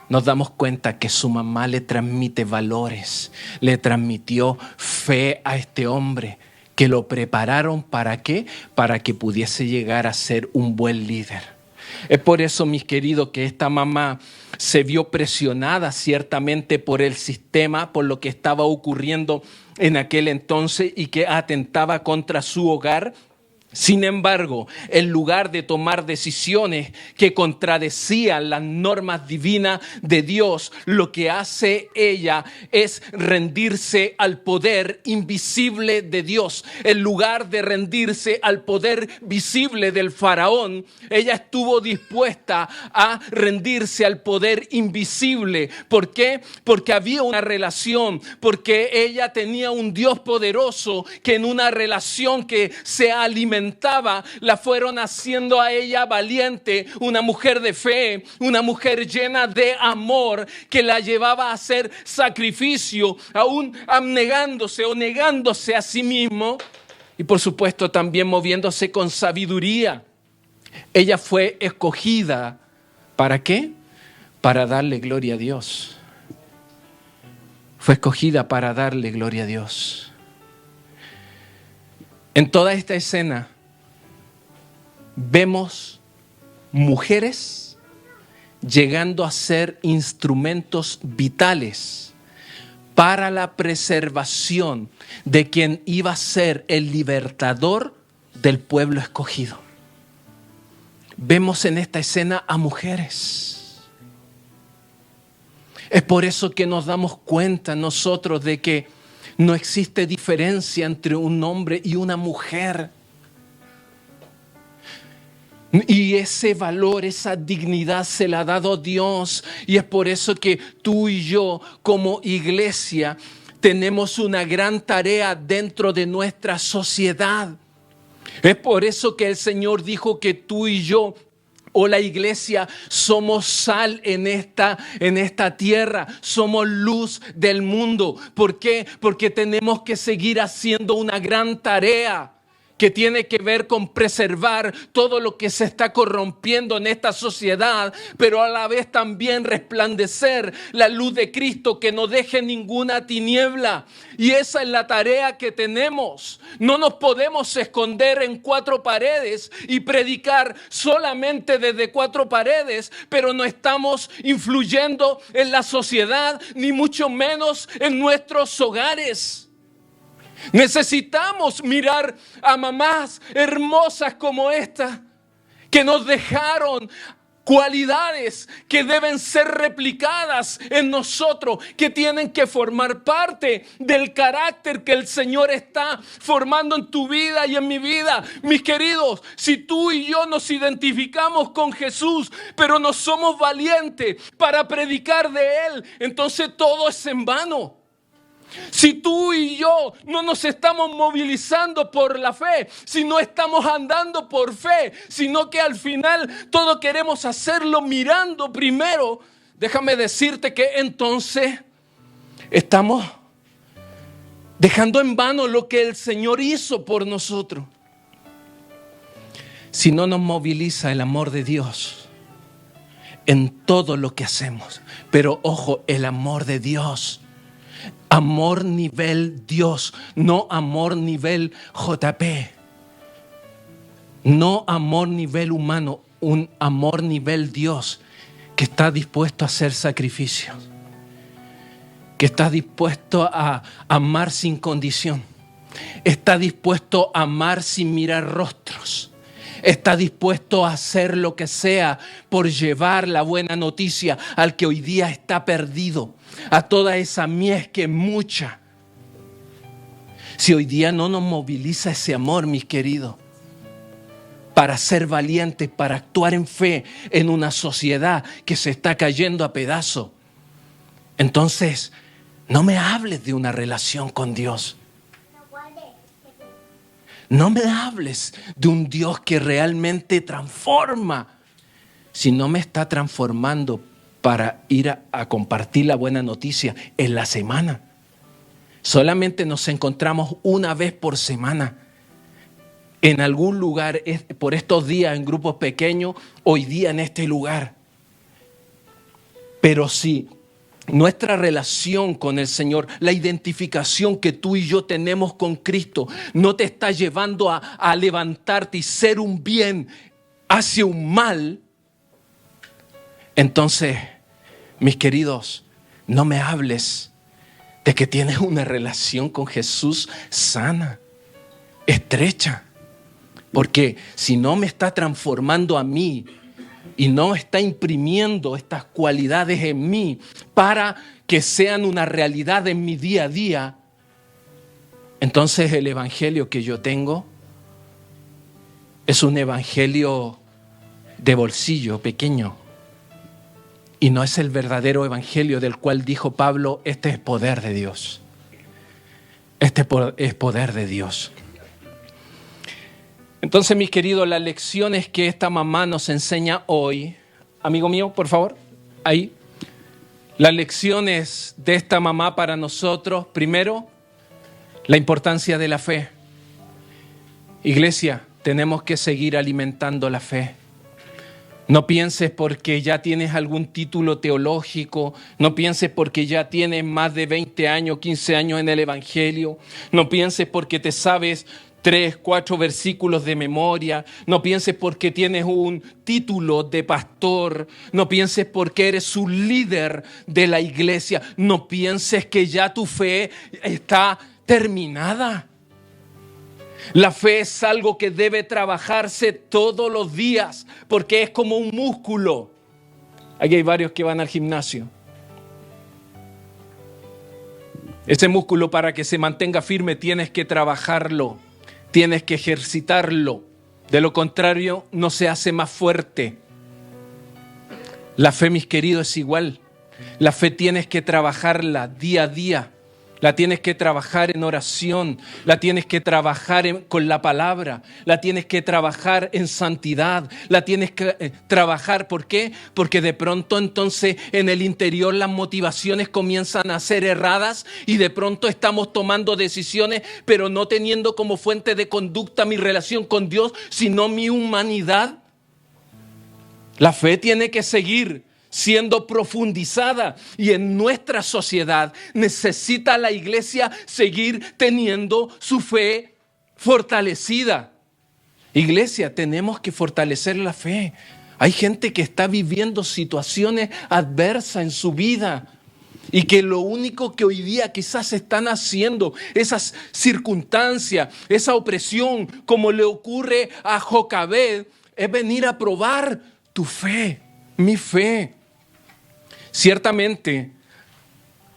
nos damos cuenta que su mamá le transmite valores, le transmitió fe a este hombre, que lo prepararon ¿para qué? Para que pudiese llegar a ser un buen líder. Es por eso, mis queridos, que esta mamá se vio presionada ciertamente por el sistema, por lo que estaba ocurriendo en aquel entonces y que atentaba contra su hogar. Sin embargo, en lugar de tomar decisiones que contradecían las normas divinas de Dios, lo que hace ella es rendirse al poder invisible de Dios. En lugar de rendirse al poder visible del faraón, ella estuvo dispuesta a rendirse al poder invisible. ¿Por qué? Porque había una relación, porque ella tenía un Dios poderoso que en una relación que se alimentaba, la fueron haciendo a ella valiente, una mujer de fe, una mujer llena de amor que la llevaba a hacer sacrificio, aún abnegándose o negándose a sí mismo, y por supuesto también moviéndose con sabiduría. Ella fue escogida, ¿para qué? Para darle gloria a Dios. Fue escogida para darle gloria a Dios. En toda esta escena vemos mujeres llegando a ser instrumentos vitales para la preservación de quien iba a ser el libertador del pueblo escogido. Vemos en esta escena a mujeres. Es por eso que nos damos cuenta nosotros de que no existe diferencia entre un hombre y una mujer. Y ese valor, esa dignidad se la ha dado Dios. Y es por eso que tú y yo como iglesia tenemos una gran tarea dentro de nuestra sociedad. Es por eso que el Señor dijo que tú y yo, o la iglesia, somos sal en esta tierra, somos luz del mundo. ¿Por qué? Porque tenemos que seguir haciendo una gran tarea que tiene que ver con preservar todo lo que se está corrompiendo en esta sociedad, pero a la vez también resplandecer la luz de Cristo que no deje ninguna tiniebla. Y esa es la tarea que tenemos. No nos podemos esconder en cuatro paredes y predicar solamente desde cuatro paredes, pero no estamos influyendo en la sociedad, ni mucho menos en nuestros hogares. Necesitamos mirar a mamás hermosas como esta, que nos dejaron cualidades que deben ser replicadas en nosotros, que tienen que formar parte del carácter que el Señor está formando en tu vida y en mi vida. Mis queridos, si tú y yo nos identificamos con Jesús, pero no somos valientes para predicar de Él, entonces todo es en vano. Si tú y yo no nos estamos movilizando por la fe, si no estamos andando por fe, sino que al final todo queremos hacerlo mirando primero, déjame decirte que entonces estamos dejando en vano lo que el Señor hizo por nosotros. Si no nos moviliza el amor de Dios en todo lo que hacemos, pero ojo, el amor de Dios. Amor nivel Dios, no amor nivel JP. No amor nivel humano, un amor nivel Dios que está dispuesto a hacer sacrificios, que está dispuesto a amar sin condición, está dispuesto a amar sin mirar rostros, está dispuesto a hacer lo que sea por llevar la buena noticia al que hoy día está perdido, a toda esa mies que es mucha. Si hoy día no nos moviliza ese amor, mis queridos, para ser valientes, para actuar en fe en una sociedad que se está cayendo a pedazos, entonces no me hables de una relación con Dios. No me hables de un Dios que realmente transforma. Si no me está transformando para ir a compartir la buena noticia en la semana. Solamente nos encontramos una vez por semana en algún lugar, por estos días en grupos pequeños, hoy día en este lugar. Pero si nuestra relación con el Señor, la identificación que tú y yo tenemos con Cristo, no te está llevando a levantarte y ser un bien hacia un mal, entonces, mis queridos, no me hables de que tienes una relación con Jesús sana, estrecha. Porque si no me está transformando a mí y no está imprimiendo estas cualidades en mí para que sean una realidad en mi día a día, entonces el evangelio que yo tengo es un evangelio de bolsillo pequeño. Y no es el verdadero evangelio del cual dijo Pablo, este es poder de Dios. Este es poder de Dios. Entonces, mis queridos, las lecciones que esta mamá nos enseña hoy, amigo mío, por favor, ahí. Las lecciones de esta mamá para nosotros, primero, la importancia de la fe. Iglesia, tenemos que seguir alimentando la fe. No pienses porque ya tienes algún título teológico, no pienses porque ya tienes más de 20 años, 15 años en el Evangelio, no pienses porque te sabes 3, 4 versículos de memoria, no pienses porque tienes un título de pastor, no pienses porque eres un líder de la iglesia, no pienses que ya tu fe está terminada. La fe es algo que debe trabajarse todos los días porque es como un músculo. Aquí hay varios que van al gimnasio. Ese músculo, para que se mantenga firme, tienes que trabajarlo, tienes que ejercitarlo. De lo contrario, no se hace más fuerte. La fe, mis queridos, es igual. La fe tienes que trabajarla día a día. La tienes que trabajar en oración, la tienes que trabajar con la palabra, la tienes que trabajar en santidad, la tienes que trabajar. ¿Por qué? Porque de pronto entonces en el interior las motivaciones comienzan a ser erradas y de pronto estamos tomando decisiones, pero no teniendo como fuente de conducta mi relación con Dios, sino mi humanidad. La fe tiene que seguir siendo profundizada y en nuestra sociedad necesita la iglesia seguir teniendo su fe fortalecida. Iglesia, tenemos que fortalecer la fe. Hay gente que está viviendo situaciones adversas en su vida y que lo único que hoy día quizás están haciendo, esas circunstancias, esa opresión, como le ocurre a Jocabed, es venir a probar tu fe, mi fe. Ciertamente,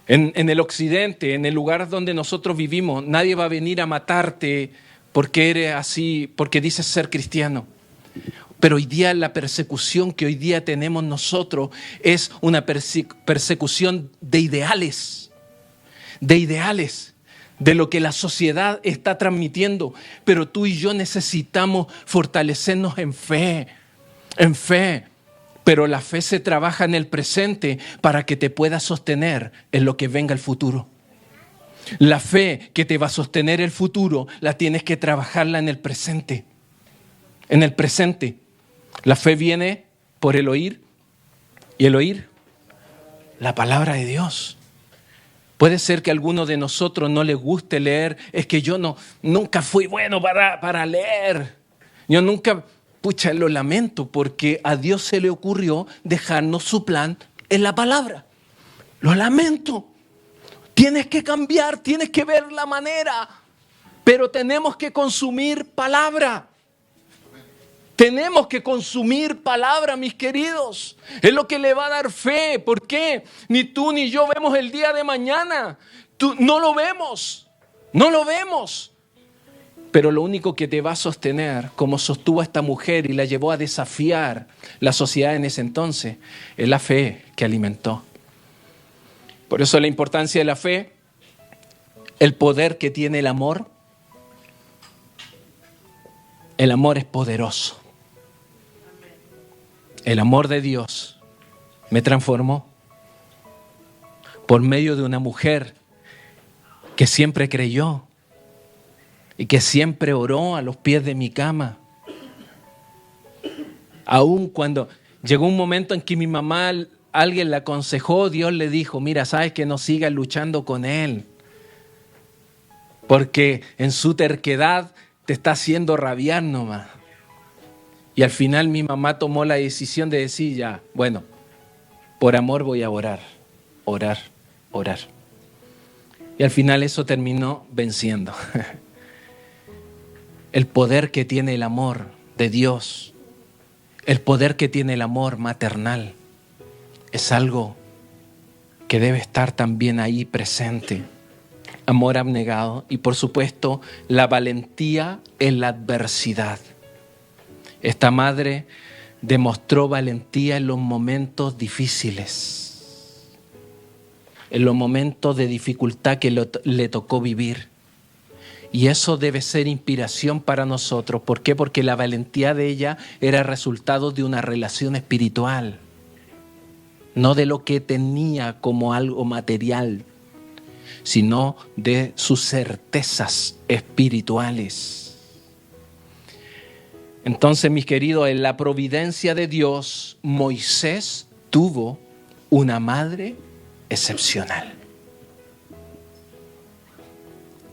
en el occidente, en el lugar donde nosotros vivimos, nadie va a venir a matarte porque eres así, porque dices ser cristiano. Pero hoy día la persecución que hoy día tenemos nosotros es una persecución de ideales, de lo que la sociedad está transmitiendo. Pero tú y yo necesitamos fortalecernos en fe. Pero la fe se trabaja en el presente para que te pueda sostener en lo que venga el futuro. La fe que te va a sostener el futuro, la tienes que trabajarla en el presente. En el presente. La fe viene por el oír, y el oír, la palabra de Dios. Puede ser que a alguno de nosotros no le guste leer. Es que yo nunca fui bueno para leer. Yo nunca... Pucha, lo lamento porque a Dios se le ocurrió dejarnos su plan en la palabra. Lo lamento. Tienes que cambiar, tienes que ver la manera. Pero tenemos que consumir palabra. Tenemos que consumir palabra, mis queridos. Es lo que le va a dar fe. ¿Por qué? Ni tú ni yo vemos el día de mañana. No lo vemos. Pero lo único que te va a sostener, como sostuvo a esta mujer y la llevó a desafiar la sociedad en ese entonces, es la fe que alimentó. Por eso la importancia de la fe, el poder que tiene el amor. El amor es poderoso. El amor de Dios me transformó por medio de una mujer que siempre creyó y que siempre oró a los pies de mi cama. Aún cuando llegó un momento en que mi mamá, alguien la aconsejó, Dios le dijo, mira, sabes que no sigas luchando con él, porque en su terquedad te está haciendo rabiar nomás. Y al final mi mamá tomó la decisión de decir ya, bueno, por amor voy a orar. Y al final eso terminó venciendo. El poder que tiene el amor de Dios, el poder que tiene el amor maternal, es algo que debe estar también ahí presente. Amor abnegado y, por supuesto, la valentía en la adversidad. Esta madre demostró valentía en los momentos difíciles, en los momentos de dificultad que le tocó vivir. Y eso debe ser inspiración para nosotros. ¿Por qué? Porque la valentía de ella era resultado de una relación espiritual, no de lo que tenía como algo material, sino de sus certezas espirituales. Entonces, mis queridos, en la providencia de Dios, Moisés tuvo una madre excepcional.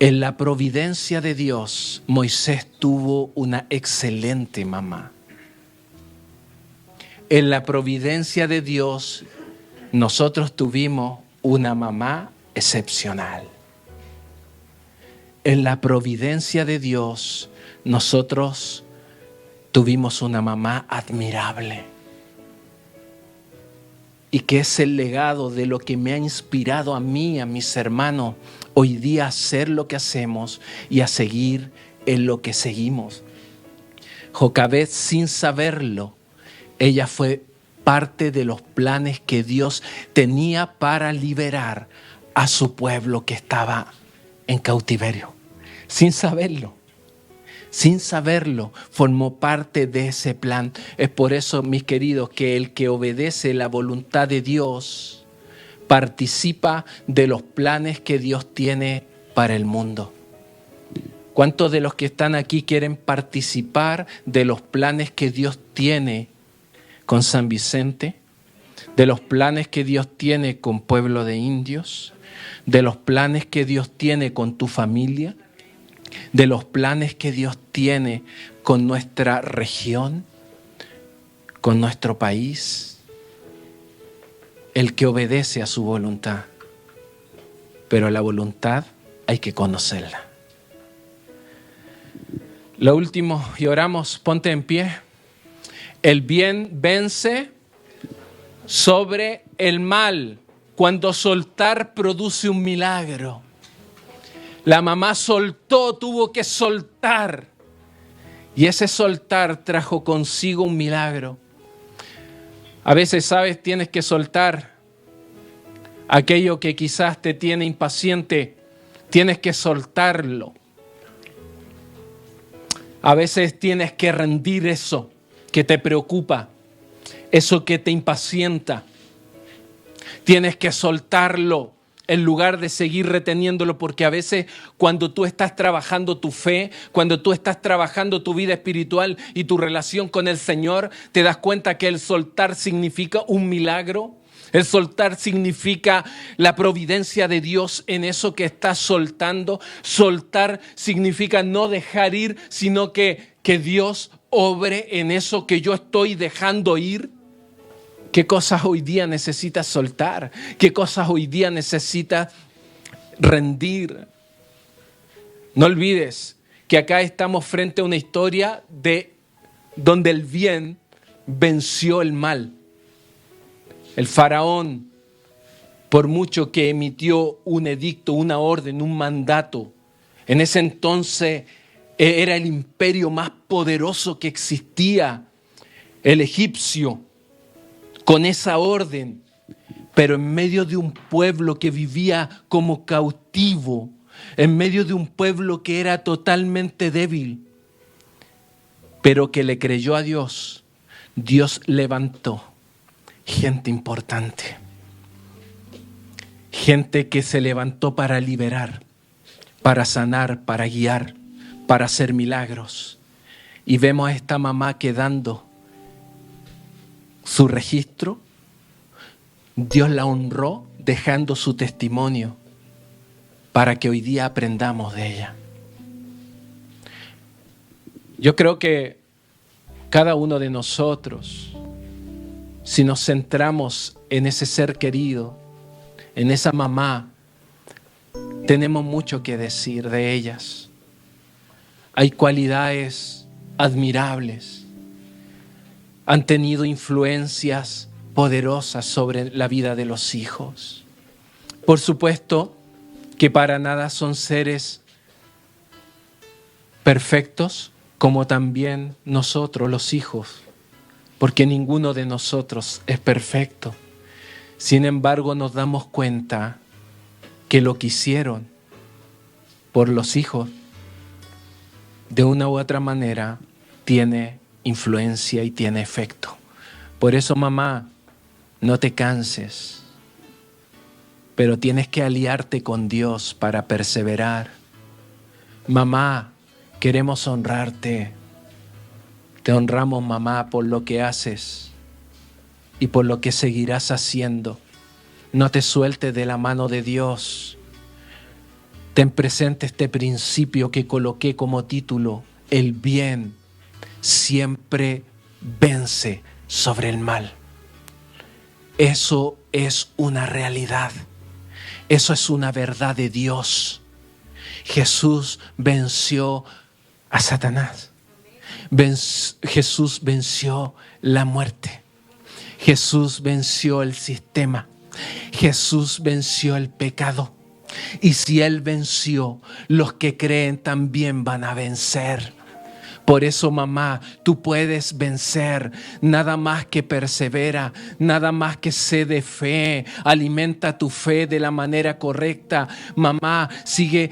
En la providencia de Dios, Moisés tuvo una excelente mamá. En la providencia de Dios, nosotros tuvimos una mamá excepcional. En la providencia de Dios, nosotros tuvimos una mamá admirable. Y que es el legado de lo que me ha inspirado a mí, a mis hermanos, hoy día a hacer lo que hacemos y a seguir en lo que seguimos. Jocabed, sin saberlo, ella fue parte de los planes que Dios tenía para liberar a su pueblo que estaba en cautiverio, sin saberlo. Sin saberlo, formó parte de ese plan. Es por eso, mis queridos, que el que obedece la voluntad de Dios participa de los planes que Dios tiene para el mundo. ¿Cuántos de los que están aquí quieren participar de los planes que Dios tiene con San Vicente? De los planes que Dios tiene con Pueblo de Indios, de los planes que Dios tiene con tu familia, de los planes que Dios tiene con nuestra región, con nuestro país. El que obedece a su voluntad, pero la voluntad hay que conocerla. Lo último, y oramos, ponte en pie. El bien vence sobre el mal cuando soltar produce un milagro. La mamá soltó, tuvo que soltar. Y ese soltar trajo consigo un milagro. A veces, ¿sabes? Tienes que soltar aquello que quizás te tiene impaciente. Tienes que soltarlo. A veces tienes que rendir eso que te preocupa, eso que te impacienta. Tienes que soltarlo en lugar de seguir reteniéndolo, porque a veces cuando tú estás trabajando tu fe, cuando tú estás trabajando tu vida espiritual y tu relación con el Señor, te das cuenta que el soltar significa un milagro. El soltar significa la providencia de Dios en eso que estás soltando. Soltar significa no dejar ir, sino que Dios obre en eso que yo estoy dejando ir. ¿Qué cosas hoy día necesitas soltar? ¿Qué cosas hoy día necesitas rendir? No olvides que acá estamos frente a una historia donde el bien venció el mal. El faraón, por mucho que emitió un edicto, una orden, un mandato, en ese entonces era el imperio más poderoso que existía, el egipcio, con esa orden, pero en medio de un pueblo que vivía como cautivo, en medio de un pueblo que era totalmente débil, pero que le creyó a Dios, Dios levantó gente importante, gente que se levantó para liberar, para sanar, para guiar, para hacer milagros. Y vemos a esta mamá quedando su registro. Dios la honró dejando su testimonio para que hoy día aprendamos de ella. Yo creo que cada uno de nosotros, si nos centramos en ese ser querido, en esa mamá, tenemos mucho que decir de ellas. Hay cualidades admirables. Han tenido influencias poderosas sobre la vida de los hijos. Por supuesto que para nada son seres perfectos, como también nosotros, los hijos, porque ninguno de nosotros es perfecto. Sin embargo, nos damos cuenta que lo que hicieron por los hijos, de una u otra manera, tiene influencia y tiene efecto. Por eso, mamá, no te canses, pero tienes que aliarte con Dios para perseverar. Mamá, queremos honrarte. Te honramos, mamá, por lo que haces y por lo que seguirás haciendo. No te sueltes de la mano de Dios. Ten presente este principio que coloqué como título: el bien siempre vence sobre el mal. Eso es una realidad. Eso es una verdad de Dios. Jesús venció a Satanás. Jesús venció la muerte. Jesús venció el sistema. Jesús venció el pecado. Y si Él venció, los que creen también van a vencer. Por eso, mamá, tú puedes vencer. Nada más que persevera, nada más que sé de fe. Alimenta tu fe de la manera correcta. Mamá, sigue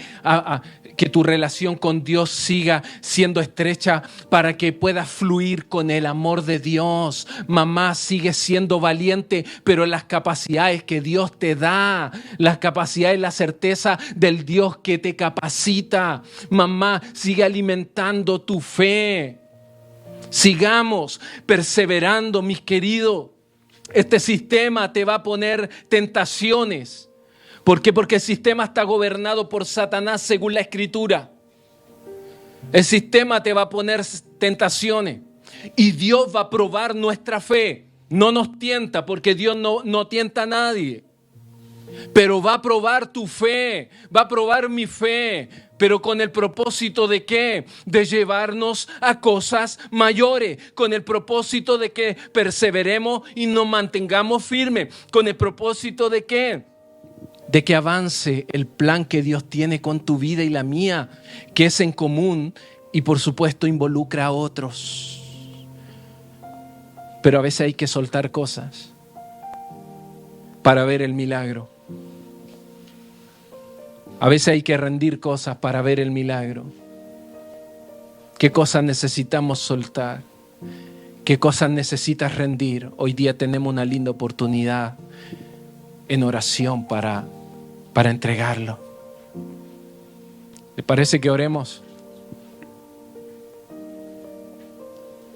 que tu relación con Dios siga siendo estrecha para que puedas fluir con el amor de Dios. Mamá, sigue siendo valiente, pero las capacidades que Dios te da, las capacidades y la certeza del Dios que te capacita. Mamá, sigue alimentando tu fe. Sigamos perseverando, mis queridos. Este sistema te va a poner tentaciones. ¿Por qué? Porque el sistema está gobernado por Satanás según la Escritura. El sistema te va a poner tentaciones y Dios va a probar nuestra fe. No nos tienta porque Dios no tienta a nadie. Pero va a probar tu fe, va a probar mi fe. ¿Pero con el propósito de qué? De llevarnos a cosas mayores. Con el propósito de que perseveremos y nos mantengamos firmes. Con el propósito de qué? De que avance el plan que Dios tiene con tu vida y la mía, que es en común y por supuesto involucra a otros. Pero a veces hay que soltar cosas para ver el milagro. A veces hay que rendir cosas para ver el milagro. ¿Qué cosas necesitamos soltar? ¿Qué cosas necesitas rendir? Hoy día tenemos una linda oportunidad en oración para entregarlo. ¿Le parece que oremos?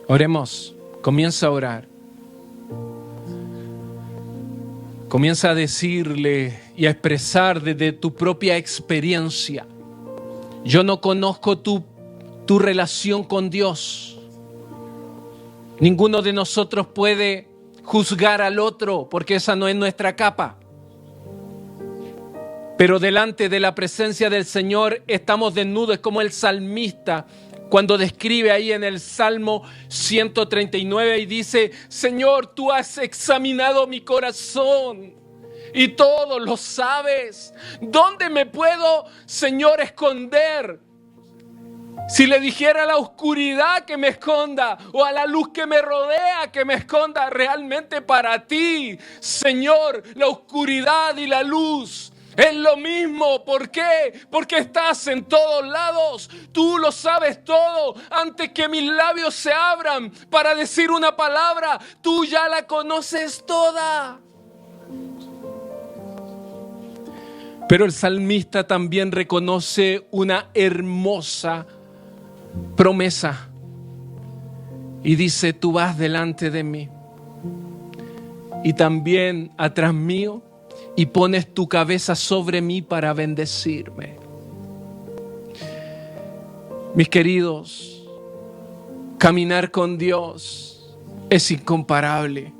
Oremos. Comienza a orar. Comienza a decirle y a expresar desde tu propia experiencia. Yo no conozco tu relación con Dios. Ninguno de nosotros puede juzgar al otro porque esa no es nuestra capa. Pero delante de la presencia del Señor estamos desnudos, es como el salmista cuando describe ahí en el Salmo 139 y dice: Señor, tú has examinado mi corazón y todo lo sabes. ¿Dónde me puedo, Señor, esconder? Si le dijera a la oscuridad que me esconda o a la luz que me rodea que me esconda, realmente para ti, Señor, la oscuridad y la luz es lo mismo. ¿Por qué? Porque estás en todos lados. Tú lo sabes todo. Antes que mis labios se abran para decir una palabra, tú ya la conoces toda. Pero el salmista también reconoce una hermosa promesa y dice: tú vas delante de mí y también atrás mío y pones tu cabeza sobre mí para bendecirme. Mis queridos, caminar con Dios es incomparable.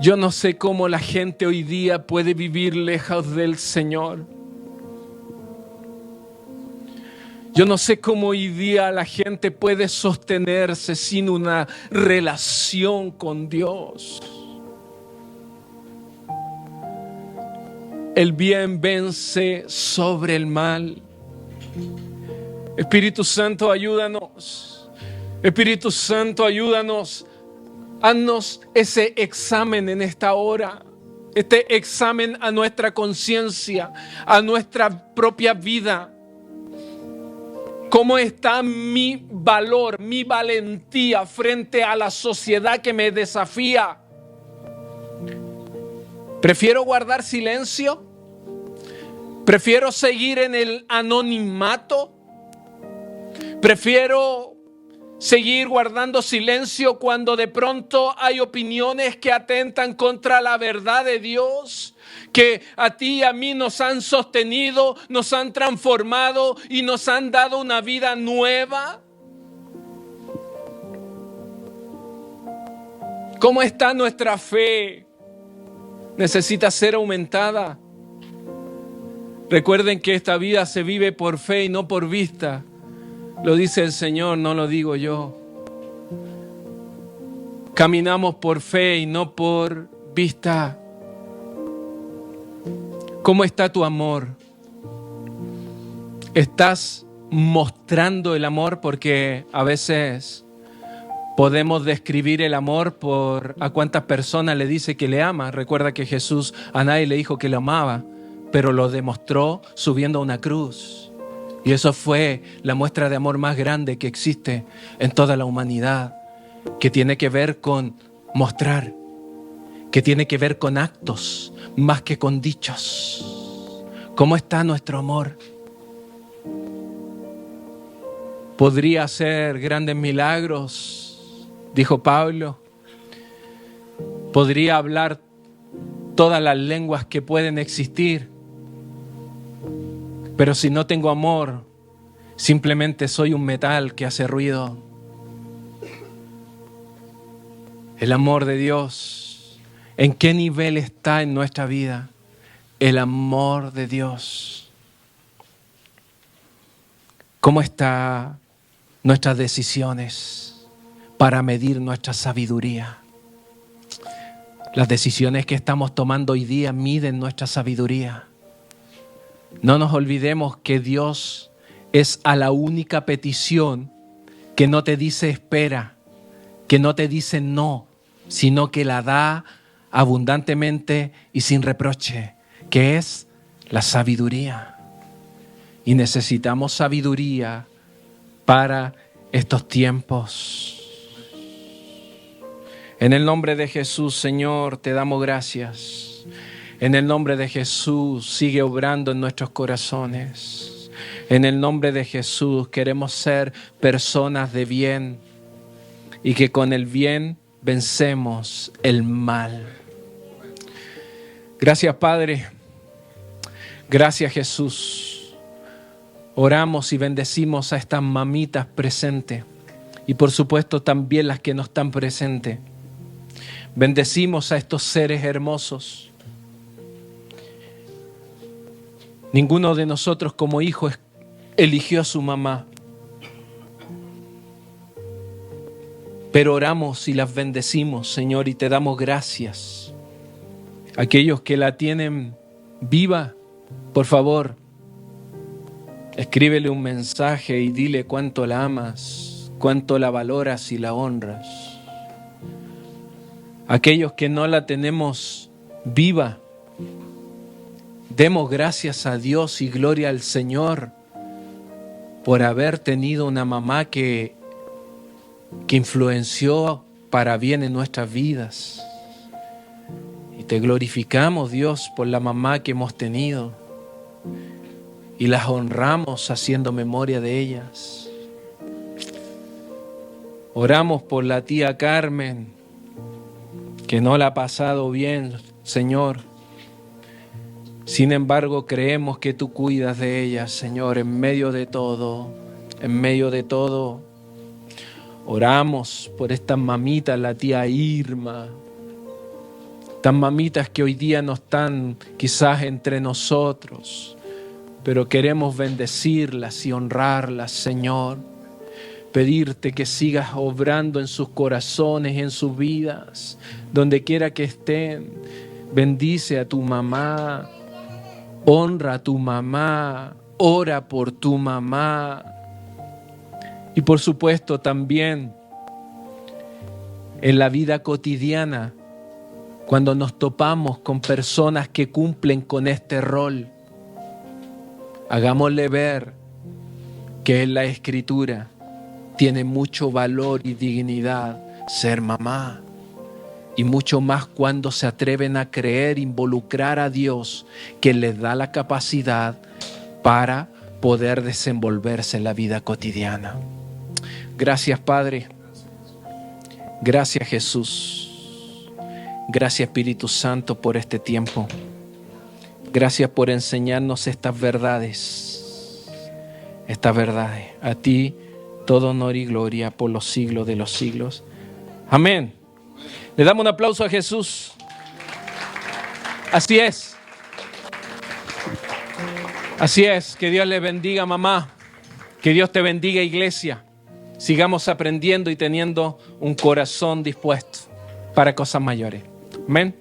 Yo no sé cómo la gente hoy día puede vivir lejos del Señor. Yo no sé cómo hoy día la gente puede sostenerse sin una relación con Dios. El bien vence sobre el mal. Espíritu Santo, ayúdanos. Espíritu Santo, ayúdanos. Haznos ese examen en esta hora. Este examen a nuestra conciencia, a nuestra propia vida. ¿Cómo está mi valor, mi valentía frente a la sociedad que me desafía? ¿Prefiero guardar silencio? ¿Prefiero seguir en el anonimato? ¿Prefiero seguir guardando silencio cuando de pronto hay opiniones que atentan contra la verdad de Dios, que a ti y a mí nos han sostenido, nos han transformado y nos han dado una vida nueva? ¿Cómo está nuestra fe? Necesita ser aumentada. Recuerden que esta vida se vive por fe y no por vista. Lo dice el Señor, no lo digo yo. Caminamos por fe y no por vista. ¿Cómo está tu amor? ¿Estás mostrando el amor, porque a veces podemos describir el amor por a cuántas personas le dice que le ama. Recuerda que Jesús a nadie le dijo que lo amaba, pero lo demostró subiendo a una cruz. Y eso fue la muestra de amor más grande que existe en toda la humanidad, que tiene que ver con mostrar, que tiene que ver con actos más que con dichos. ¿Cómo está nuestro amor? Podría hacer grandes milagros, dijo Pablo. Podría hablar todas las lenguas que pueden existir. Pero si no tengo amor, simplemente soy un metal que hace ruido. El amor de Dios, ¿en qué nivel está en nuestra vida? El amor de Dios. ¿Cómo están nuestras decisiones para medir nuestra sabiduría? Las decisiones que estamos tomando hoy día miden nuestra sabiduría. No nos olvidemos que Dios es a la única petición que no te dice espera, que no te dice no, sino que la da abundantemente y sin reproche, que es la sabiduría. Y necesitamos sabiduría para estos tiempos. En el nombre de Jesús, Señor, te damos gracias. En el nombre de Jesús, sigue obrando en nuestros corazones. En el nombre de Jesús, queremos ser personas de bien y que con el bien vencemos el mal. Gracias, Padre. Gracias, Jesús. Oramos y bendecimos a estas mamitas presentes y por supuesto también las que no están presentes. Bendecimos a estos seres hermosos. Ninguno de nosotros como hijos eligió a su mamá, pero oramos y las bendecimos, Señor, y te damos gracias. Aquellos que la tienen viva, por favor, escríbele un mensaje y dile cuánto la amas, cuánto la valoras y la honras. Aquellos que no la tenemos viva, demos gracias a Dios y gloria al Señor por haber tenido una mamá que influenció para bien en nuestras vidas. Y te glorificamos, Dios, por la mamá que hemos tenido. Y las honramos haciendo memoria de ellas. Oramos por la tía Carmen, que no la ha pasado bien, Señor. Sin embargo, creemos que tú cuidas de ella, Señor, en medio de todo. En medio de todo. Oramos por estas mamitas, la tía Irma. Estas mamitas que hoy día no están quizás entre nosotros, pero queremos bendecirlas y honrarlas, Señor. Pedirte que sigas obrando en sus corazones, en sus vidas, donde quiera que estén. Bendice a tu mamá, honra a tu mamá, ora por tu mamá. Y por supuesto también en la vida cotidiana, cuando nos topamos con personas que cumplen con este rol, hagámosle ver que en la Escritura tiene mucho valor y dignidad ser mamá. Y mucho más cuando se atreven a creer, involucrar a Dios, que les da la capacidad para poder desenvolverse en la vida cotidiana. Gracias, Padre. Gracias, Jesús. Gracias, Espíritu Santo, por este tiempo. Gracias por enseñarnos estas verdades. Estas verdades. A ti todo honor y gloria por los siglos de los siglos. Amén. Le damos un aplauso a Jesús. Así es. Así es. Que Dios le bendiga, mamá. Que Dios te bendiga, iglesia. Sigamos aprendiendo y teniendo un corazón dispuesto para cosas mayores. Amén.